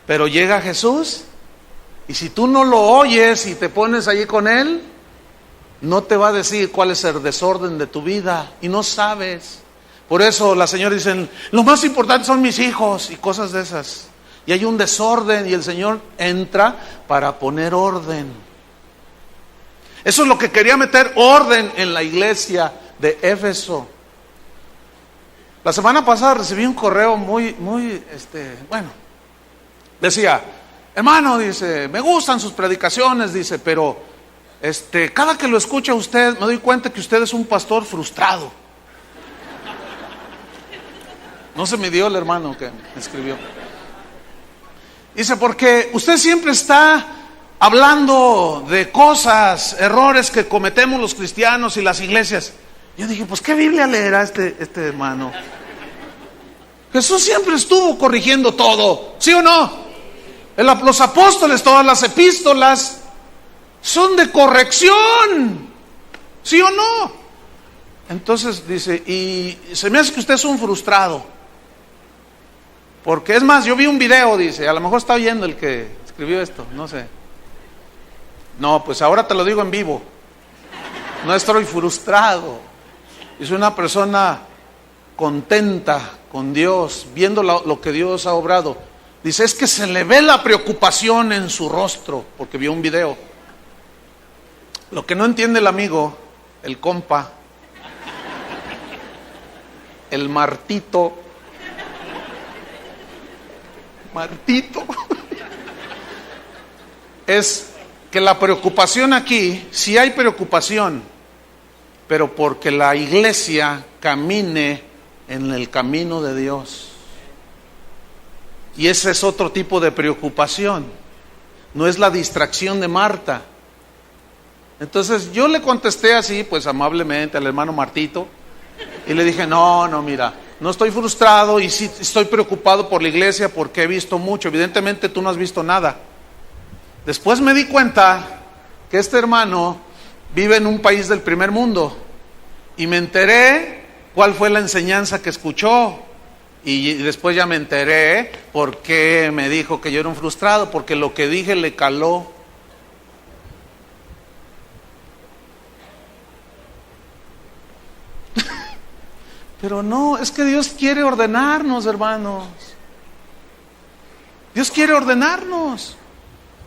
Pero llega Jesús, y si tú no lo oyes y te pones allí con Él, no te va a decir cuál es el desorden de tu vida, y no sabes. Por eso las señoras dicen, lo más importante son mis hijos, y cosas de esas. Y hay un desorden, y el Señor entra para poner orden. Eso es lo que quería meter, orden en la iglesia de Éfeso. La semana pasada recibí un correo muy, decía, hermano, dice, me gustan sus predicaciones, dice, pero cada que lo escucha usted, me doy cuenta que usted es un pastor frustrado. No se me dio el hermano que me escribió. Dice, porque usted siempre está hablando de cosas, errores que cometemos los cristianos y las iglesias. Yo dije, pues ¿qué Biblia leerá este hermano? Jesús siempre estuvo corrigiendo todo, ¿sí o no? Los apóstoles, todas las epístolas son de corrección, ¿sí o no? Entonces dice, y se me hace que usted es un frustrado. Porque es más, yo vi un video, dice, a lo mejor está oyendo el que escribió esto, no sé. No, pues ahora te lo digo en vivo. No estoy frustrado. Es una persona contenta con Dios, viendo lo que Dios ha obrado. Dice, es que se le ve la preocupación en su rostro, porque vio un video. Lo que no entiende el amigo, el compa, el Martito, es que la preocupación aquí, sí hay preocupación, pero porque la iglesia camine en el camino de Dios. Y ese es otro tipo de preocupación, no es la distracción de Marta. Entonces yo le contesté así, pues amablemente al hermano Martito, y le dije, no, mira, no estoy frustrado y sí estoy preocupado por la iglesia porque he visto mucho. Evidentemente tú no has visto nada. Después me di cuenta que este hermano vive en un país del primer mundo y me enteré cuál fue la enseñanza que escuchó y después ya me enteré por qué me dijo que yo era un frustrado, porque lo que dije le caló. Pero no, es que Dios quiere ordenarnos, hermanos. Dios quiere ordenarnos.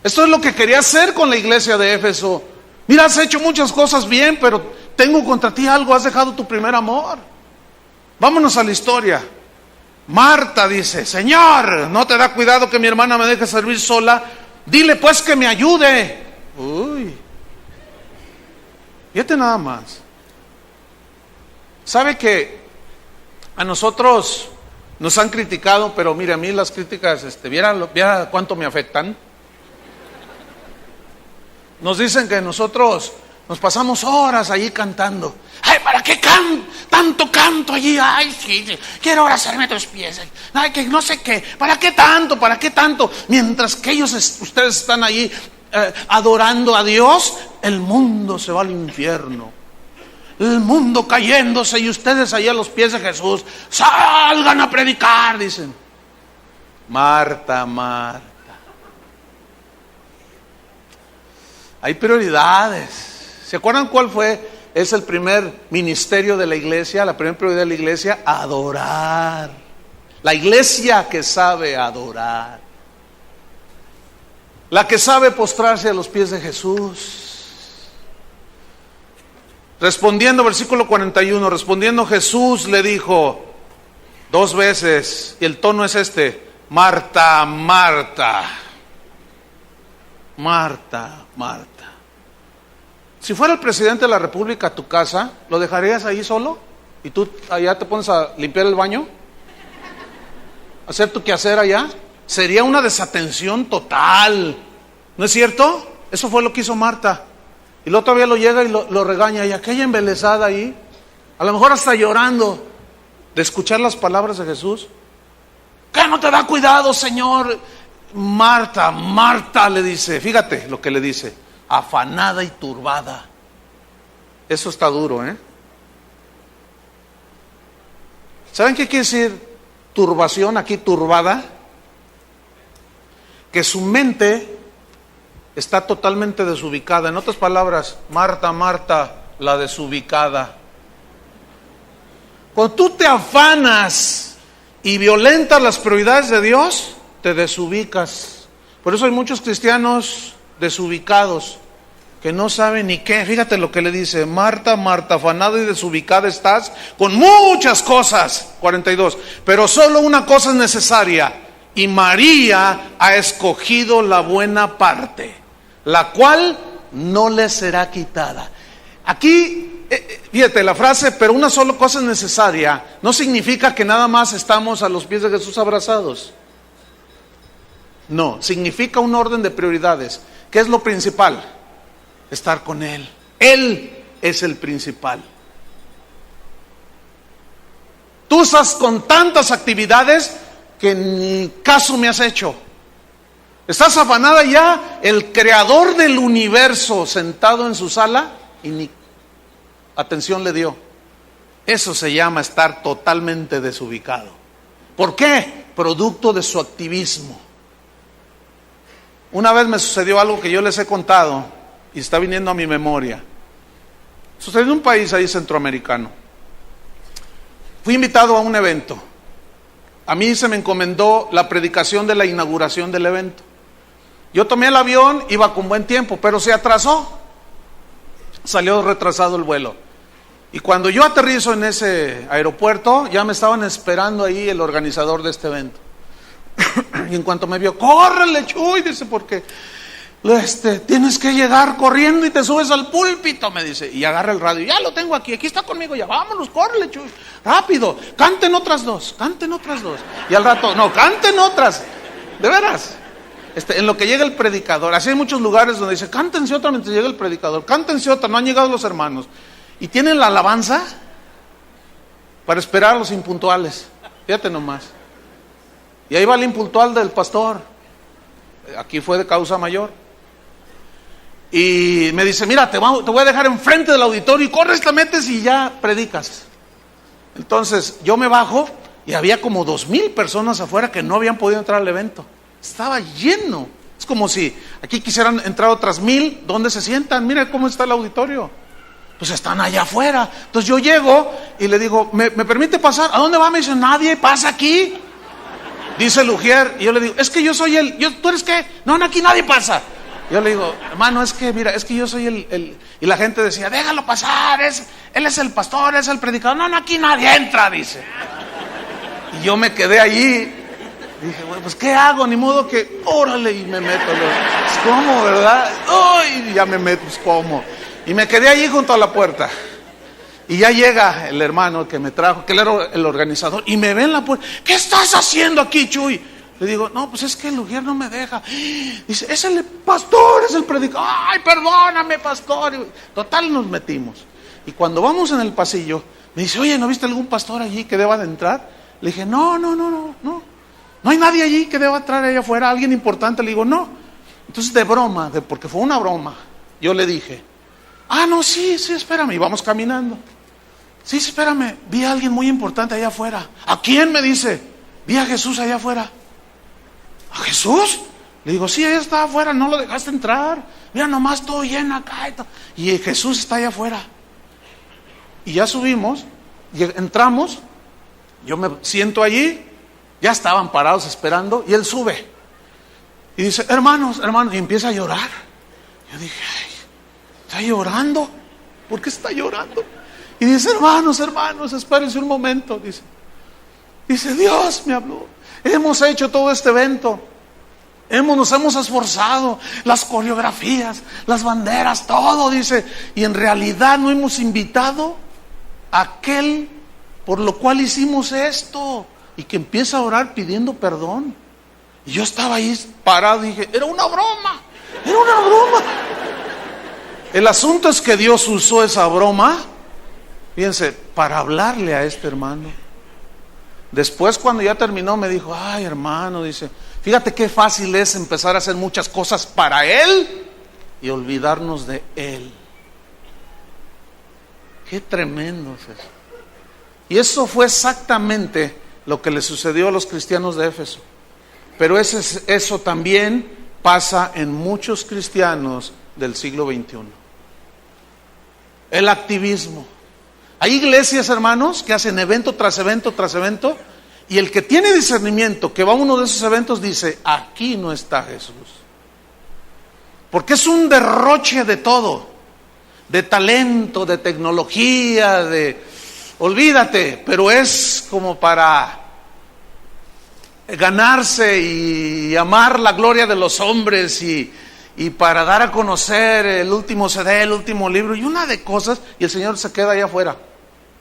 Esto es lo que quería hacer con la iglesia de Éfeso. Mira, has hecho muchas cosas bien, pero tengo contra ti algo, has dejado tu primer amor. Vámonos a la historia. Marta dice, Señor, ¿no te da cuidado que mi hermana me deje servir sola? Dile pues que me ayude. Uy, fíjate nada más. ¿Sabe que a nosotros nos han criticado, pero mire, a mí las críticas, viera cuánto me afectan? Nos dicen que nosotros nos pasamos horas allí cantando. Ay, ¿para qué tanto canto allí? Ay, sí, quiero abrazarme a tus pies. Ay, que no sé qué. ¿Para qué tanto? ¿Para qué tanto? Mientras que ustedes están allí adorando a Dios, el mundo se va al infierno. El mundo cayéndose y ustedes allí a los pies de Jesús. Salgan a predicar, dicen. Marta. Hay prioridades. ¿Se acuerdan cuál es el primer ministerio de la iglesia? La primera prioridad de la iglesia, adorar. La iglesia que sabe adorar. La que sabe postrarse a los pies de Jesús. Respondiendo, versículo 41, respondiendo Jesús le dijo 2 veces, y el tono es Marta, Marta. Marta. Si fuera el presidente de la República a tu casa, ¿lo dejarías ahí solo? ¿Y tú allá te pones a limpiar el baño? ¿Hacer tu quehacer allá? Sería una desatención total, ¿no es cierto? Eso fue lo que hizo Marta. Y luego todavía lo llega y lo regaña, y aquella embelesada ahí, a lo mejor hasta llorando. de escuchar las palabras de Jesús? ¿Qué no te da cuidado, Señor? Marta, Marta, le dice, fíjate lo que le dice, afanada y turbada. Eso está duro, ¿eh? ¿Saben qué quiere decir turbación aquí, turbada? Que su mente está totalmente desubicada. En otras palabras, Marta, Marta, la desubicada. Cuando tú te afanas y violentas las prioridades de Dios, te desubicas. Por eso hay muchos cristianos desubicados que no saben ni qué. Fíjate lo que le dice, Marta, Marta, afanada y desubicada estás con muchas cosas. 42. Pero solo una cosa es necesaria, y María ha escogido la buena parte, la cual no le será quitada. Aquí, fíjate la frase, pero una sola cosa es necesaria, no significa que nada más estamos a los pies de Jesús abrazados. No, significa un orden de prioridades. ¿Qué es lo principal? Estar con Él. Él es el principal. Tú estás con tantas actividades que ni caso me has hecho. Estás afanada ya, el creador del universo sentado en su sala y ni atención le dio. Eso se llama estar totalmente desubicado. ¿Por qué? Producto de su activismo. Una vez me sucedió algo que yo les he contado y está viniendo a mi memoria. Sucedió en un país ahí centroamericano. Fui invitado a un evento. A mí se me encomendó la predicación de la inauguración del evento. Yo tomé el avión, iba con buen tiempo, pero se atrasó. Salió retrasado el vuelo. Y cuando yo aterrizo en ese aeropuerto, ya me estaban esperando ahí el organizador de este evento. Y en cuanto me vio, córrele, Chuy, dice, porque tienes que llegar corriendo y te subes al púlpito, me dice. Y agarra el radio, ya lo tengo aquí está conmigo, ya vámonos, córrele, Chuy, rápido, canten otras dos. Y al rato, no, canten otras, de veras. En lo que llega el predicador, así hay muchos lugares donde dice, cántense otra mientras llega el predicador, cántense otra, no han llegado los hermanos. Y tienen la alabanza para esperar a los impuntuales, fíjate nomás. Y ahí va el impuntual del pastor, aquí fue de causa mayor. Y me dice, mira, te voy a dejar enfrente del auditorio y corres, te metes y ya predicas. Entonces yo me bajo y había como 2,000 personas afuera que no habían podido entrar al evento. Estaba lleno. Es como si aquí quisieran entrar otras 1,000, ¿dónde se sientan? Mira cómo está el auditorio. Pues están allá afuera. Entonces yo llego y le digo, ¿me permite pasar? ¿A dónde va? Me dice, nadie pasa aquí. Dice el ujier, y yo le digo, es que yo soy ¿tú eres qué? No, aquí nadie pasa. Yo le digo, hermano, es que mira, es que yo soy el... Y la gente decía, déjalo pasar, él es el pastor, es el predicador. No, aquí nadie entra, dice. Y yo me quedé allí. Dije, bueno, pues ¿qué hago? Ni modo que, órale, y me meto. Pues, ¿cómo, verdad? Uy, ya me meto, pues ¿cómo? Y me quedé allí junto a la puerta. Y ya llega el hermano que me trajo, que él era el organizador, y me ve en la puerta. ¿Qué estás haciendo aquí, Chuy? Le digo, no, pues es que el ujier no me deja. Dice, es el pastor, es el predicador. Ay, perdóname, pastor. Total, nos metimos. Y cuando vamos en el pasillo, me dice, oye, ¿no viste algún pastor allí que deba de entrar? Le dije, no. No hay nadie allí que deba entrar allá afuera, alguien importante. Le digo, no. Entonces, de broma, porque fue una broma, yo le dije, no, sí, espérame. Y vamos caminando. Sí, espérame, vi a alguien muy importante allá afuera. ¿A quién? Me dice. Vi a Jesús allá afuera. ¿A Jesús? Le digo, sí, allá está afuera, no lo dejaste entrar. Mira, nomás todo lleno acá y Jesús está allá afuera. Y ya subimos, y entramos, yo me siento allí, ya estaban parados esperando, y él sube. Y dice, hermanos, y empieza a llorar. Yo dije, ay, ¿está llorando? ¿Por qué está llorando? Y dice, hermanos, espérense un momento. Dice, Dios me habló. Hemos hecho todo este evento. Nos hemos esforzado. Las coreografías, las banderas, todo, dice. Y en realidad no hemos invitado a aquel por lo cual hicimos esto. Y que empieza a orar pidiendo perdón. Y yo estaba ahí parado y dije, era una broma. El asunto es que Dios usó esa broma, fíjense, para hablarle a este hermano. Después, cuando ya terminó, me dijo, ay, hermano, dice, fíjate qué fácil es empezar a hacer muchas cosas para Él y olvidarnos de Él. Qué tremendo es eso. Y eso fue exactamente lo que le sucedió a los cristianos de Éfeso. Pero eso también pasa en muchos cristianos del siglo XXI. El activismo. Hay iglesias, hermanos, que hacen evento tras evento tras evento, y el que tiene discernimiento, que va a uno de esos eventos, dice, aquí no está Jesús. Porque es un derroche de todo, de talento, de tecnología, olvídate, pero es como para ganarse y amar la gloria de los hombres y para dar a conocer el último CD, el último libro y una de cosas, y el Señor se queda allá afuera,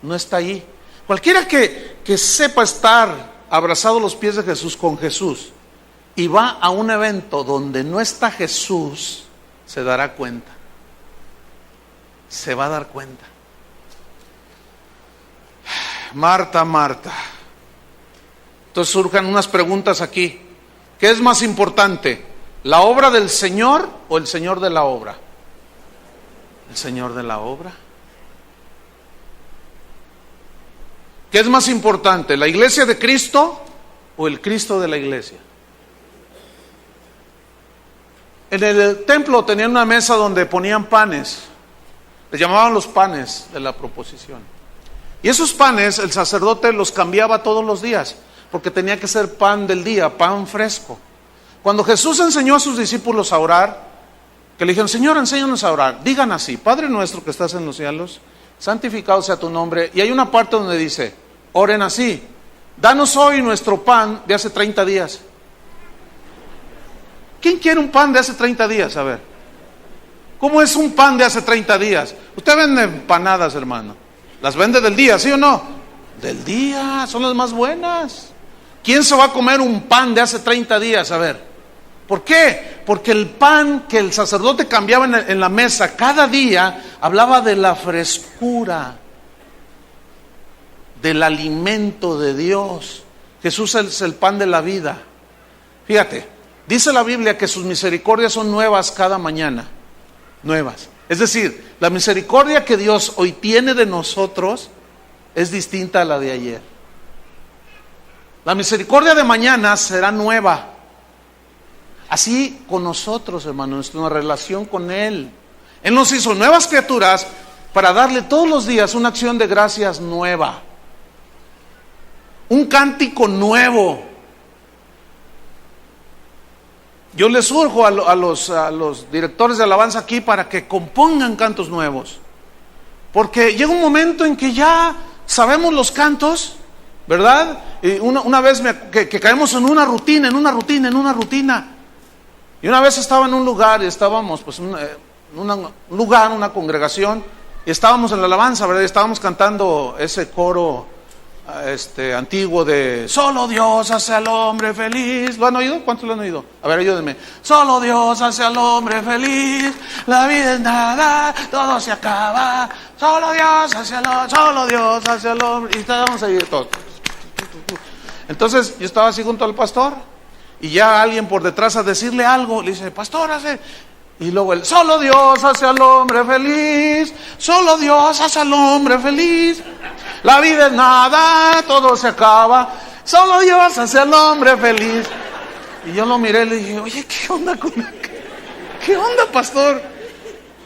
no está allí. Cualquiera que sepa estar abrazado a los pies de Jesús, con Jesús, y va a un evento donde no está Jesús, se dará cuenta. Se va a dar cuenta. Marta, Marta. Entonces surgen unas preguntas aquí. ¿Qué es más importante? ¿La obra del Señor o el Señor de la obra? El Señor de la obra. ¿Qué es más importante? ¿La iglesia de Cristo o el Cristo de la iglesia? En el templo tenían una mesa donde ponían panes. Les llamaban los panes de la proposición. Y esos panes el sacerdote los cambiaba todos los días, porque tenía que ser pan del día, pan fresco. Cuando Jesús enseñó a sus discípulos a orar, que le dijeron, Señor, enséñanos a orar, digan así: Padre nuestro que estás en los cielos, santificado sea tu nombre. Y hay una parte donde dice, oren así: danos hoy nuestro pan de hace 30 días. ¿Quién quiere un pan de hace 30 días? A ver, ¿cómo es un pan de hace 30 días? Usted vende empanadas, hermano. ¿Las vende del día, sí o no? Del día, son las más buenas. ¿Quién se va a comer un pan de hace 30 días? A ver, ¿por qué? Porque el pan que el sacerdote cambiaba en la mesa cada día hablaba de la frescura, del alimento de Dios. Jesús es el pan de la vida. Fíjate, dice la Biblia que sus misericordias son nuevas cada mañana. Nuevas. Es decir, la misericordia que Dios hoy tiene de nosotros es distinta a la de ayer. La misericordia de mañana será nueva. Así con nosotros, hermano, nuestra relación con Él. Él nos hizo nuevas criaturas para darle todos los días una acción de gracias nueva. Un cántico nuevo. Yo les urjo a los directores de alabanza aquí para que compongan cantos nuevos. Porque llega un momento en que ya sabemos los cantos, ¿verdad? Y una vez que caemos en una rutina. Y una vez estaba en un lugar y estábamos pues un lugar, una congregación, y estábamos en la alabanza, ¿verdad? Y estábamos cantando ese coro antiguo de solo Dios hace al hombre feliz. ¿Lo han oído? ¿Cuántos lo han oído? A ver, ayúdenme. Solo Dios hace al hombre feliz, la vida es nada, todo se acaba. Solo Dios hace al hombre. Y estábamos ahí todos. Entonces yo estaba así junto al pastor, y ya alguien por detrás a decirle algo, le dice, pastor, hace. Y luego él, solo Dios hace al hombre feliz, solo Dios hace al hombre feliz. La vida es nada, todo se acaba, solo Dios hace al hombre feliz. Y yo lo miré y le dije, oye, ¿qué onda pastor?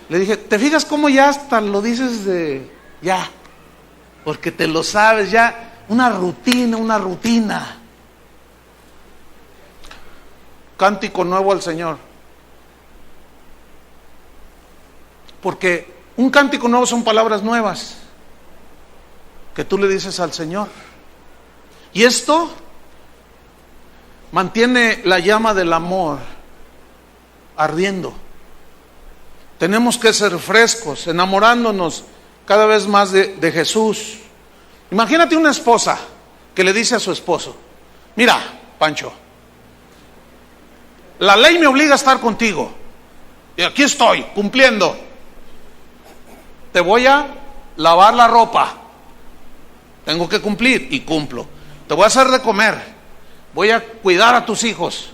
Le dije, ¿te fijas cómo ya hasta lo dices ya? Porque te lo sabes ya, una rutina. Cántico nuevo al Señor. Porque un cántico nuevo son palabras nuevas que tú le dices al Señor. Y esto mantiene la llama del amor ardiendo. Tenemos que ser frescos, enamorándonos cada vez más de Jesús. Imagínate una esposa que le dice a su esposo, mira, Pancho, la ley me obliga a estar contigo y aquí estoy cumpliendo. Te voy a lavar la ropa, tengo que cumplir y cumplo. te voy a hacer de comer, voy a cuidar a tus hijos,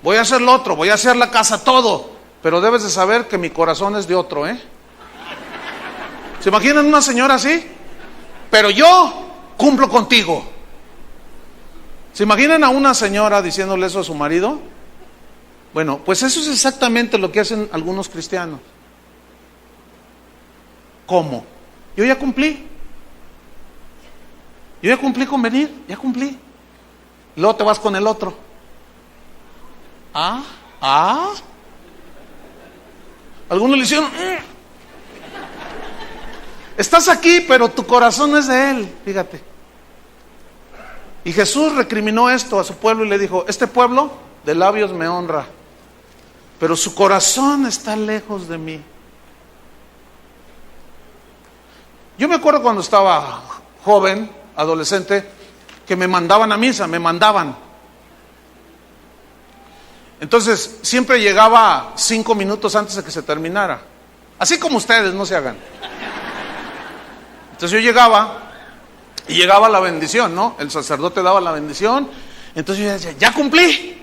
voy a hacer lo otro, voy a hacer la casa, todo, pero debes de saber que mi corazón es de otro, ¿eh? ¿Se imaginan una señora así? Pero yo cumplo contigo. ¿Se imaginan a una señora diciéndole eso a su marido? Bueno, pues eso es exactamente lo que hacen algunos cristianos. ¿Cómo? Yo ya cumplí. Yo ya cumplí con venir, ya cumplí. Luego te vas con el otro. Algunos le hicieron. Estás aquí, pero tu corazón es de él, fíjate. Y Jesús recriminó esto a su pueblo y le dijo: este pueblo de labios me honra, pero su corazón está lejos de mí. Yo me acuerdo cuando estaba joven, adolescente, que me mandaban a misa, me mandaban. Entonces, siempre llegaba 5 minutos antes de que se terminara. Así como ustedes, no se hagan. Entonces yo llegaba, y llegaba la bendición, ¿no? El sacerdote daba la bendición. Entonces yo decía: ya cumplí.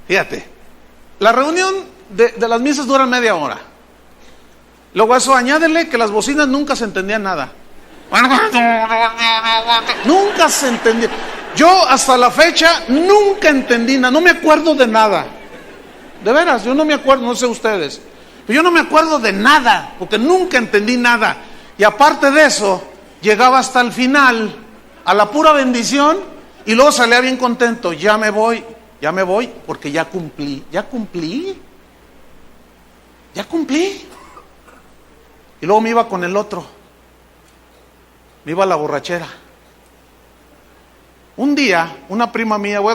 Fíjate, la reunión de las misas dura media hora. Luego a eso añádele que las bocinas nunca se entendían nada. Nunca se entendía. Yo hasta la fecha nunca entendí nada, no me acuerdo de nada. De veras, yo no me acuerdo, no sé ustedes, pero yo no me acuerdo de nada, porque nunca entendí nada. Y aparte de eso, llegaba hasta el final, a la pura bendición, y luego salía bien contento: ya me voy, porque ya cumplí. Y luego me iba con el otro, me iba a la borrachera. Un día, una prima mía, voy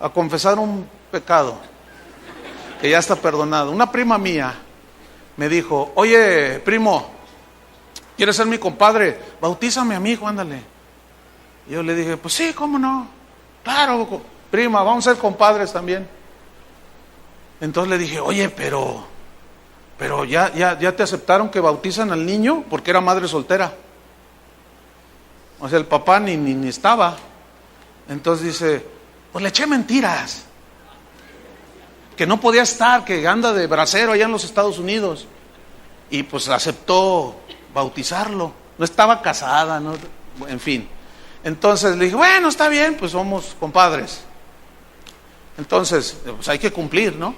a confesar un pecado que ya está perdonado. Una prima mía me dijo: oye, primo, ¿quieres ser mi compadre? Bautízame a mi hijo, ándale. Y yo le dije: pues sí, ¿cómo no? Claro, prima, vamos a ser compadres también. Entonces le dije: oye, pero ya te aceptaron que bautizan al niño, porque era madre soltera. O sea, el papá ni estaba. Entonces dice: pues le eché mentiras, que no podía estar, que anda de bracero allá en los Estados Unidos. Y pues aceptó bautizarlo. No estaba casada, ¿no? En fin. Entonces le dije: bueno, está bien, pues somos compadres. Entonces, pues hay que cumplir, ¿no?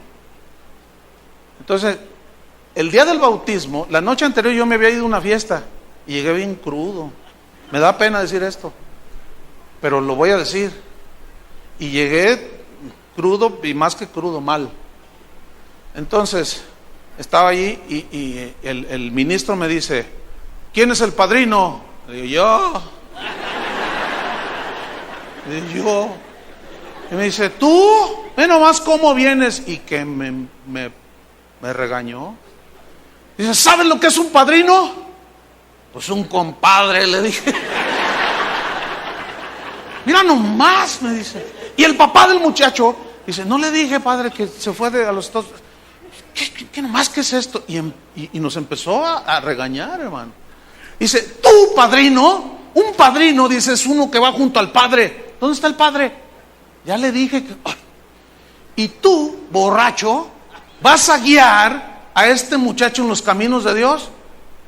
Entonces, el día del bautismo, la noche anterior yo me había ido a una fiesta y llegué bien crudo. Me da pena decir esto, pero lo voy a decir. Y llegué crudo, y más que crudo, mal. Entonces, estaba allí y el ministro me dice: ¿quién es el padrino? Le digo: yo. Y me dice: ¿tú? Ve nomás cómo vienes. Y que me regañó. Dice: ¿sabes lo que es un padrino? Pues un compadre, le dije. Mira nomás, me dice. Y el papá del muchacho dice: no le dije, padre, que se fue a los Estados Unidos. ¿Qué nomás qué es esto? Y nos empezó a regañar, hermano. Dice: tú, padrino, un padrino, dice, es uno que va junto al padre. ¿Dónde está el padre? Ya le dije que... Y tú, borracho, ¿vas a guiar a este muchacho en los caminos de Dios?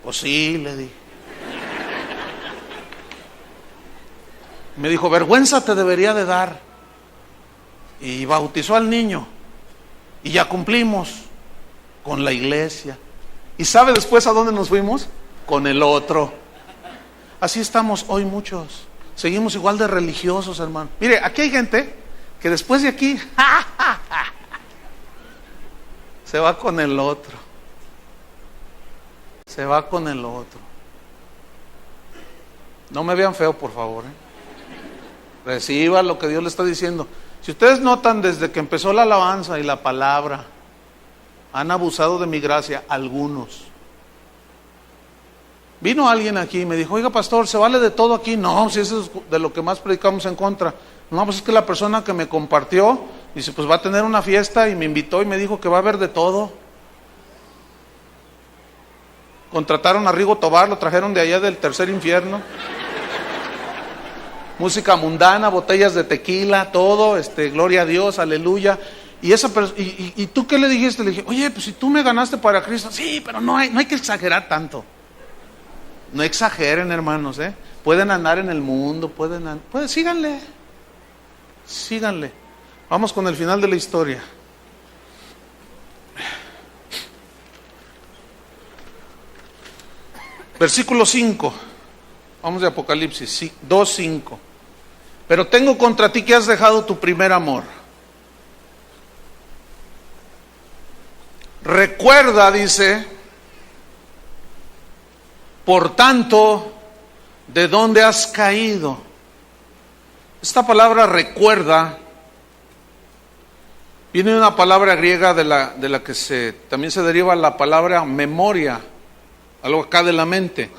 Pues sí, le dije. Me dijo: vergüenza te debería de dar. Y bautizó al niño. Y ya cumplimos con la iglesia. ¿Y sabe después a dónde nos fuimos? Con el otro. Así estamos hoy muchos. Seguimos igual de religiosos, hermano. Mire, aquí hay gente que después de aquí se va con el otro. Se va con el otro. No me vean feo, por favor, Reciba lo que Dios le está diciendo. Si ustedes notan, desde que empezó la alabanza y la palabra, han abusado de mi gracia algunos. Vino alguien aquí y me dijo: oiga, pastor, ¿se vale de todo aquí? No, si eso es de lo que más predicamos en contra. No, pues es que la persona que me compartió dice: pues va a tener una fiesta, y me invitó y me dijo que va a haber de todo. Contrataron a Rigo Tobar, lo trajeron de allá del tercer infierno. música mundana, botellas de tequila, todo, gloria a Dios, aleluya. ¿Y tú qué le dijiste? Le dije, oye, pues si tú me ganaste para Cristo, sí, pero no hay que exagerar tanto. No exageren, hermanos, Pueden andar en el mundo, síganle. Vamos con el final de la historia. Versículo 5. Vamos de Apocalipsis 2:5. Pero tengo contra ti que has dejado tu primer amor. Recuerda, dice, por tanto, de dónde has caído. Esta palabra recuerda viene de una palabra griega de la que también se deriva la palabra memoria, algo acá de la mente.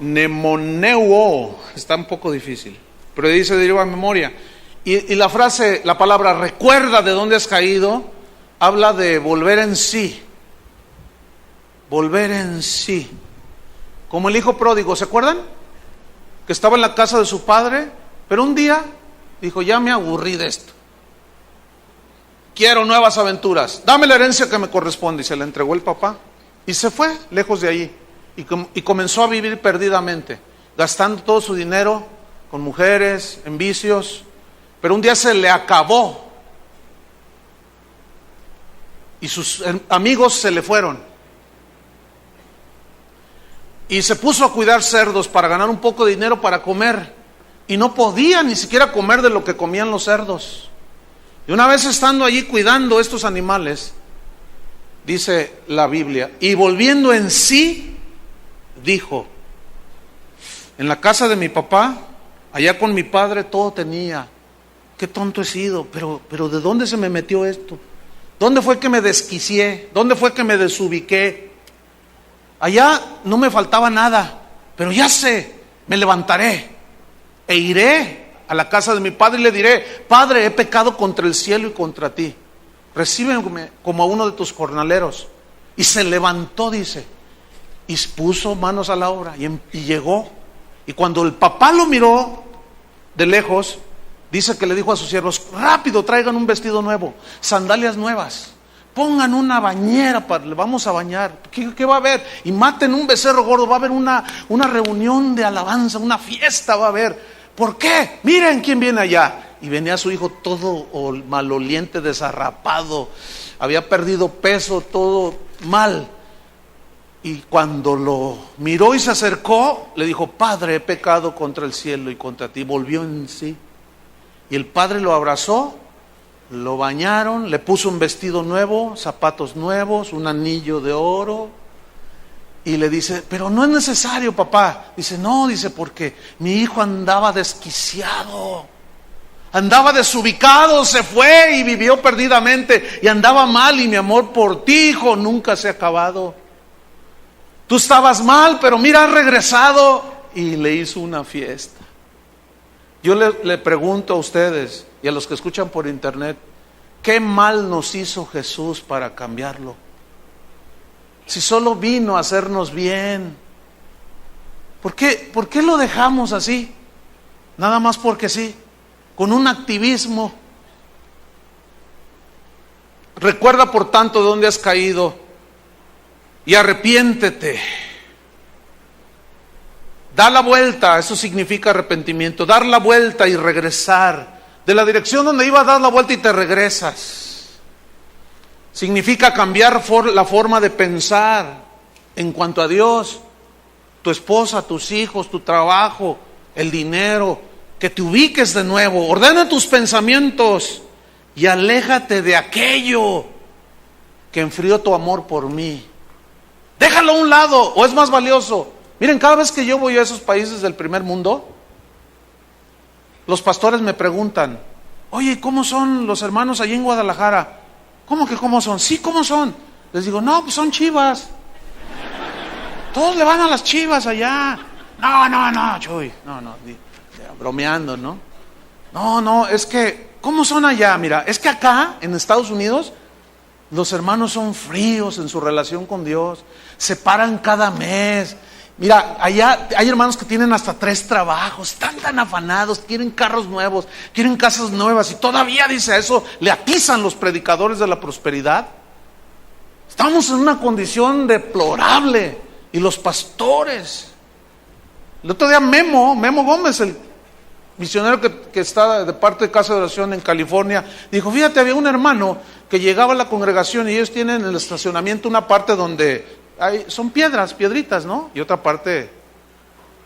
Mnemoneuo, está un poco difícil, pero ahí se deriva memoria. Y la frase, la palabra recuerda de dónde has caído, habla de volver en sí. Volver en sí. Como el hijo pródigo, ¿se acuerdan? Que estaba en la casa de su padre, pero un día dijo, ya me aburrí de esto. Quiero nuevas aventuras. Dame la herencia que me corresponde. Y se la entregó el papá. Y se fue lejos de allí. Y comenzó a vivir perdidamente, gastando todo su dinero con mujeres, en vicios. Pero un día se le acabó. Y sus amigos se le fueron. Y se puso a cuidar cerdos para ganar un poco de dinero para comer. Y no podía ni siquiera comer de lo que comían los cerdos. Y una vez estando allí cuidando estos animales, dice la Biblia, y volviendo en sí, dijo, en la casa de mi papá, allá con mi padre todo tenía. Qué tonto he sido, pero ¿de dónde se me metió esto? ¿Dónde fue que me desquicié? ¿Dónde fue que me desubiqué? Allá no me faltaba nada, pero ya sé, me levantaré e iré a la casa de mi padre y le diré, Padre, he pecado contra el cielo y contra ti. Recíbeme como a uno de tus jornaleros. Y se levantó, dice, y puso manos a la obra y llegó. Y cuando el papá lo miró de lejos, dice que le dijo a sus siervos, rápido, traigan un vestido nuevo, sandalias nuevas, pongan una bañera, le vamos a bañar. ¿Qué va a haber? Y maten un becerro gordo, va a haber una reunión de alabanza, una fiesta va a haber. ¿Por qué? Miren quién viene allá. Y venía su hijo todo maloliente, desarrapado, había perdido peso, todo mal. Y cuando lo miró y se acercó, le dijo, Padre, he pecado contra el cielo y contra ti. Volvió en sí. Y el padre lo abrazó, lo bañaron, le puso un vestido nuevo, zapatos nuevos, un anillo de oro. Y le dice, pero no es necesario, papá. Dice, no, dice, porque mi hijo andaba desquiciado, andaba desubicado, se fue y vivió perdidamente y andaba mal, y mi amor por ti, hijo, nunca se ha acabado. Tú estabas mal, pero mira, has regresado. Y le hizo una fiesta. Yo le pregunto a ustedes y a los que escuchan por internet, ¿qué mal nos hizo Jesús para cambiarlo? Si solo vino a hacernos bien. ¿Por qué lo dejamos así? Nada más porque sí, con un activismo. Recuerda por tanto de dónde has caído y arrepiéntete. Da la vuelta, eso significa arrepentimiento, dar la vuelta y regresar. De la dirección donde ibas, das la vuelta y te regresas. Significa cambiar la forma de pensar en cuanto a Dios, tu esposa, tus hijos, tu trabajo, el dinero, que te ubiques de nuevo, ordena tus pensamientos y aléjate de aquello que enfrió tu amor por mí. Déjalo a un lado, o es más valioso. Miren, cada vez que yo voy a esos países del primer mundo, los pastores me preguntan, oye, ¿cómo son los hermanos allí en Guadalajara? ¿Cómo que cómo son? Sí, ¿cómo son? Les digo, no, pues son Chivas. Todos le van a las Chivas allá. No, Chuy, no, bromeando, ¿no? No, es que, ¿cómo son allá? Mira, es que acá, en Estados Unidos, los hermanos son fríos en su relación con Dios, se paran cada mes Mira, allá hay hermanos que tienen hasta 3 trabajos, están tan afanados, quieren carros nuevos, quieren casas nuevas, y todavía, dice, a eso le atizan los predicadores de la prosperidad. Estamos en una condición deplorable, y los pastores. El otro día Memo Gómez, el misionero que está de parte de Casa de Oración en California, dijo, fíjate, había un hermano que llegaba a la congregación y ellos tienen en el estacionamiento una parte donde son piedritas, ¿no? Y otra parte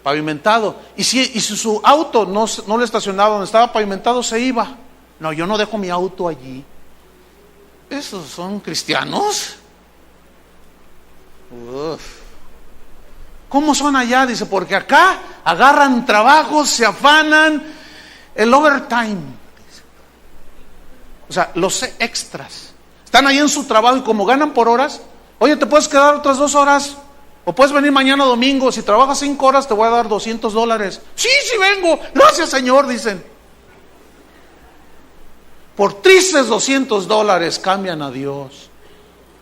pavimentado. Y si su auto no le estacionaba donde estaba pavimentado, se iba. No, yo no dejo mi auto allí. ¿Esos son cristianos? Uf. ¿Cómo son allá? Dice, porque acá agarran trabajos, se afanan, el overtime. O sea, los extras. Están ahí en su trabajo y como ganan por horas, oye, te puedes quedar otras 2 horas, o puedes venir mañana domingo, si trabajas 5 horas te voy a dar $200. Sí vengo, gracias Señor, dicen. Por tristes $200 cambian a Dios,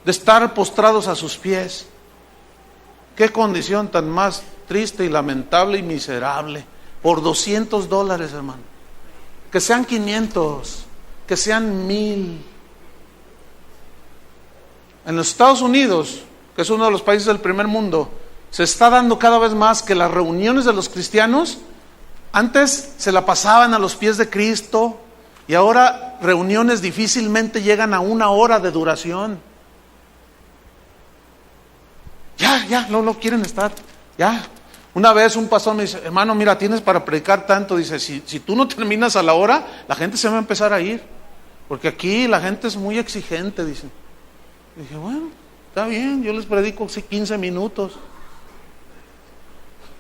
de estar postrados a sus pies. Qué condición tan más triste y lamentable y miserable, por $200, hermano. Que sean 500, que sean 1000. En los Estados Unidos, que es uno de los países del primer mundo, se está dando cada vez más que las reuniones de los cristianos, antes se la pasaban a los pies de Cristo, y ahora reuniones difícilmente llegan a 1 hora de duración. Ya, no quieren estar, ya. Una vez un pastor me dice, hermano, mira, tienes para predicar tanto, dice, si tú no terminas a la hora, la gente se va a empezar a ir, porque aquí la gente es muy exigente, dice. Dije, bueno, está bien, yo les predico 15 minutos.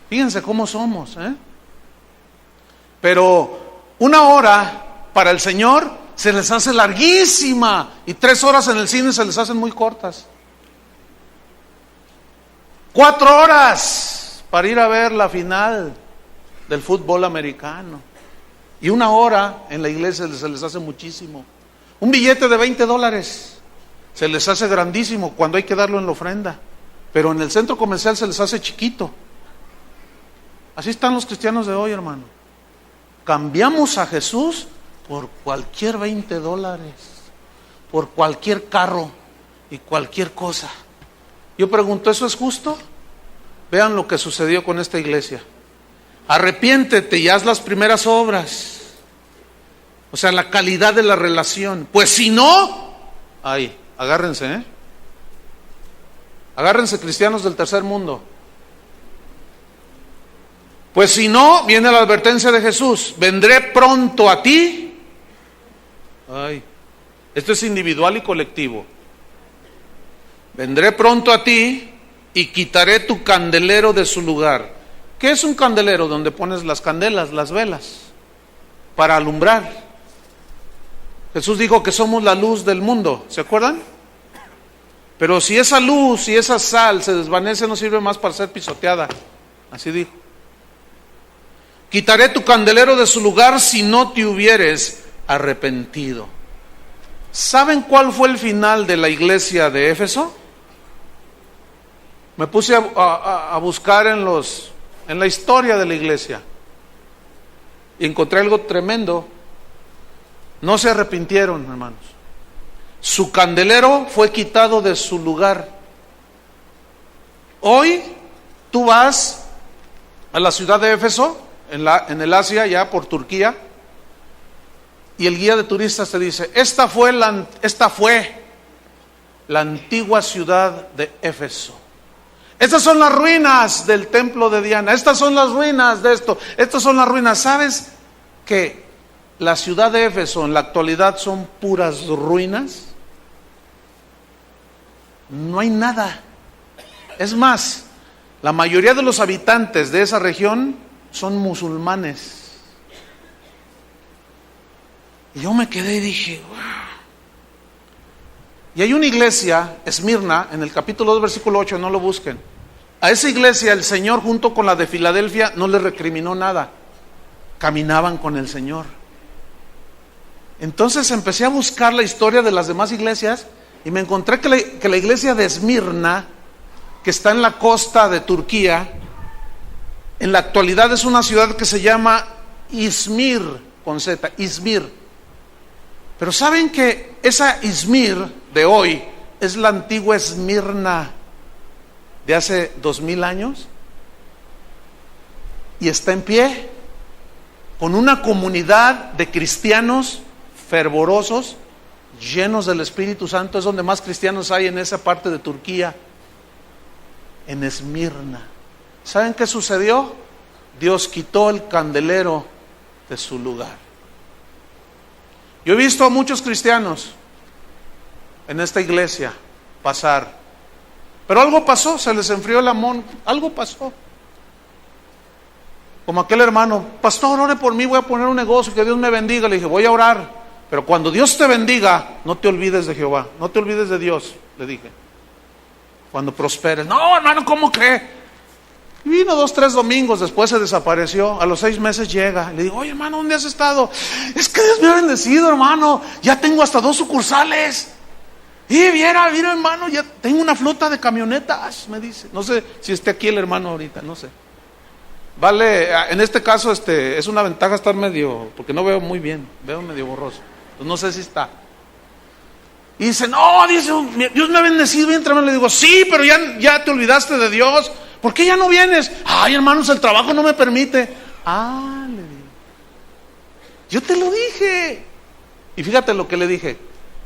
Fíjense cómo somos, ¿eh? Pero 1 hora para el Señor se les hace larguísima, y 3 horas en el cine se les hacen muy cortas. 4 horas para ir a ver la final del fútbol americano, y 1 hora en la iglesia se les hace muchísimo. Un billete de $20 se les hace grandísimo cuando hay que darlo en la ofrenda, pero en el centro comercial se les hace chiquito. Así están los cristianos de hoy, hermano. Cambiamos a Jesús por cualquier $20, por cualquier carro y cualquier cosa. Yo pregunto, ¿eso es justo? Vean lo que sucedió con esta iglesia. Arrepiéntete y haz las primeras obras. O sea, la calidad de la relación. Pues si no, agárrense, agárrense, cristianos del tercer mundo. Pues si no, viene la advertencia de Jesús: vendré pronto a ti. Esto es individual y colectivo. Vendré pronto a ti y quitaré tu candelero de su lugar. ¿Qué es un candelero? Donde pones las candelas, las velas, para alumbrar. Jesús dijo que somos la luz del mundo, ¿se acuerdan? Pero si esa luz y esa sal se desvanece, no sirve más para ser pisoteada. Así dijo. Quitaré tu candelero de su lugar si no te hubieres arrepentido. ¿Saben cuál fue el final de la iglesia de Éfeso? Me puse a buscar en la historia de la iglesia y encontré algo tremendo. No se arrepintieron, hermanos. Su candelero fue quitado de su lugar. Hoy tú vas a la ciudad de Éfeso, en el Asia, ya por Turquía, y el guía de turistas te dice: esta fue la antigua ciudad de Éfeso. Estas son las ruinas del templo de Diana. Estas son las ruinas de esto. Estas son las ruinas. ¿Sabes que la ciudad de Éfeso en la actualidad son puras ruinas? No hay nada. Es más, la mayoría de los habitantes de esa región son musulmanes. Y yo me quedé y dije, wow. Y hay una iglesia, Esmirna, en el capítulo 2, versículo 8, no lo busquen. A esa iglesia el Señor, junto con la de Filadelfia, no le recriminó nada. Caminaban con el Señor. Entonces empecé a buscar la historia de las demás iglesias y me encontré que la iglesia de Esmirna, que está en la costa de Turquía, En la actualidad es una ciudad que se llama Izmir, con Z, Izmir. Pero ¿saben que esa Izmir de hoy es la antigua Esmirna de hace 2000 años? Y está en pie, con una comunidad de cristianos fervorosos, llenos del Espíritu Santo. Es donde más cristianos hay en esa parte de Turquía, en Esmirna. ¿Saben qué sucedió? Dios quitó el candelero de su lugar. Yo he visto a muchos cristianos en esta iglesia pasar, pero algo pasó, se les enfrió el amor, algo pasó. Como aquel hermano: pastor, ore por mí, voy a poner un negocio, que Dios me bendiga. Le dije: voy a orar, pero cuando Dios te bendiga, no te olvides de Jehová, no te olvides de Dios, le dije. Cuando prosperes. No, hermano, ¿cómo cree? Y vino 2, 3 domingos, después se desapareció. A los 6 meses llega. Le digo: oye, hermano, ¿dónde has estado? Es que Dios me ha bendecido, hermano, ya tengo hasta 2 sucursales. Y mira, hermano, ya tengo una flota de camionetas, me dice. No sé si esté aquí el hermano ahorita, no sé. Vale, en este caso es una ventaja estar medio, porque no veo muy bien, veo medio borroso. Entonces no sé si está. Y dice: no, dice, Dios me ha bendecido bien tremendo. Le digo: sí, pero ya te olvidaste de Dios. ¿Por qué ya no vienes? Ay, hermanos, el trabajo no me permite. Ah, le digo, yo te lo dije. Y fíjate lo que le dije: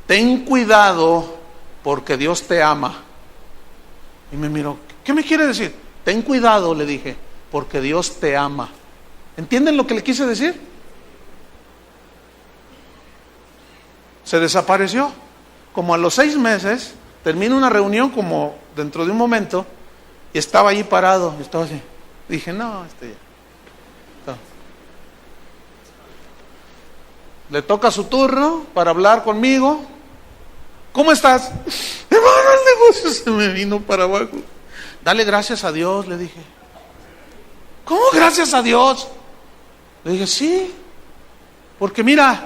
ten cuidado porque Dios te ama. Y me miró: ¿qué me quiere decir? Ten cuidado, le dije, porque Dios te ama. ¿Entienden lo que le quise decir? Se desapareció. Como a los 6 meses, termina una reunión como dentro de un momento, y estaba allí parado, estaba así. Dije: no, ya. No. Le toca su turno para hablar conmigo. ¿Cómo estás? Hermano, el negocio se me vino para abajo. Dale gracias a Dios, le dije. ¿Cómo gracias a Dios? Le dije: sí, porque mira,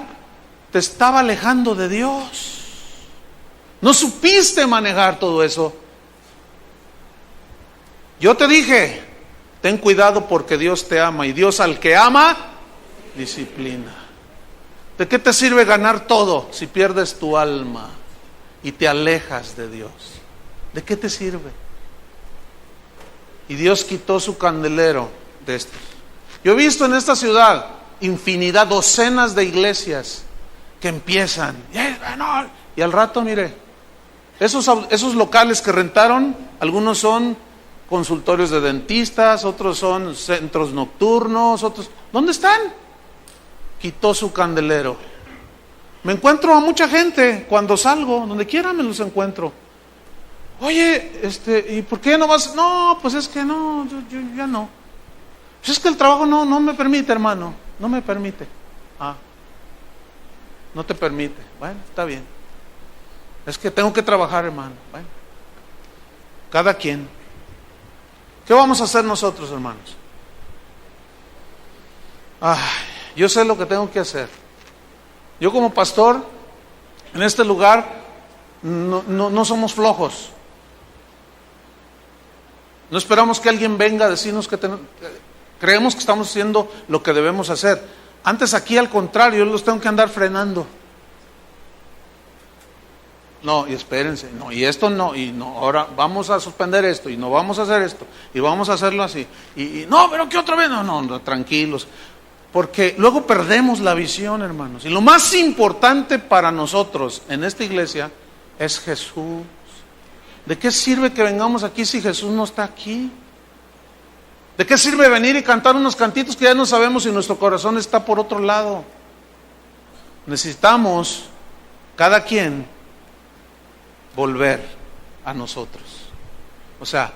te estaba alejando de Dios. No supiste manejar todo eso. Yo te dije: ten cuidado porque Dios te ama, y Dios al que ama, disciplina. ¿De qué te sirve ganar todo si pierdes tu alma y te alejas de Dios? ¿De qué te sirve? Y Dios quitó su candelero de estos. Yo he visto en esta ciudad infinidad, docenas de iglesias que empiezan, y al rato, mire, esos locales que rentaron, algunos son consultorios de dentistas, otros son centros nocturnos, otros, ¿dónde están? Quitó su candelero. Me encuentro a mucha gente cuando salgo, donde quiera me los encuentro. Oye, ¿y por qué no vas? No, pues es que no, yo ya no. Pues es que el trabajo no me permite, hermano, no me permite. Ah, no te permite. Bueno, está bien. Es que tengo que trabajar, hermano. Bueno, cada quien. ¿Qué vamos a hacer nosotros, hermanos? Yo sé lo que tengo que hacer. Yo como pastor, en este lugar, no somos flojos. No esperamos que alguien venga a decirnos que creemos que estamos haciendo lo que debemos hacer. Antes aquí, al contrario, yo los tengo que andar frenando. No, y espérense, no, y esto no, y no, ahora vamos a suspender esto, y no vamos a hacer esto, y vamos a hacerlo así, y no, pero ¿qué otra vez? No, tranquilos, porque luego perdemos la visión, hermanos, y lo más importante para nosotros en esta iglesia es Jesús. ¿De qué sirve que vengamos aquí si Jesús no está aquí? ¿De qué sirve venir y cantar unos cantitos que ya no sabemos si nuestro corazón está por otro lado? Necesitamos, cada quien, volver a nosotros. O sea,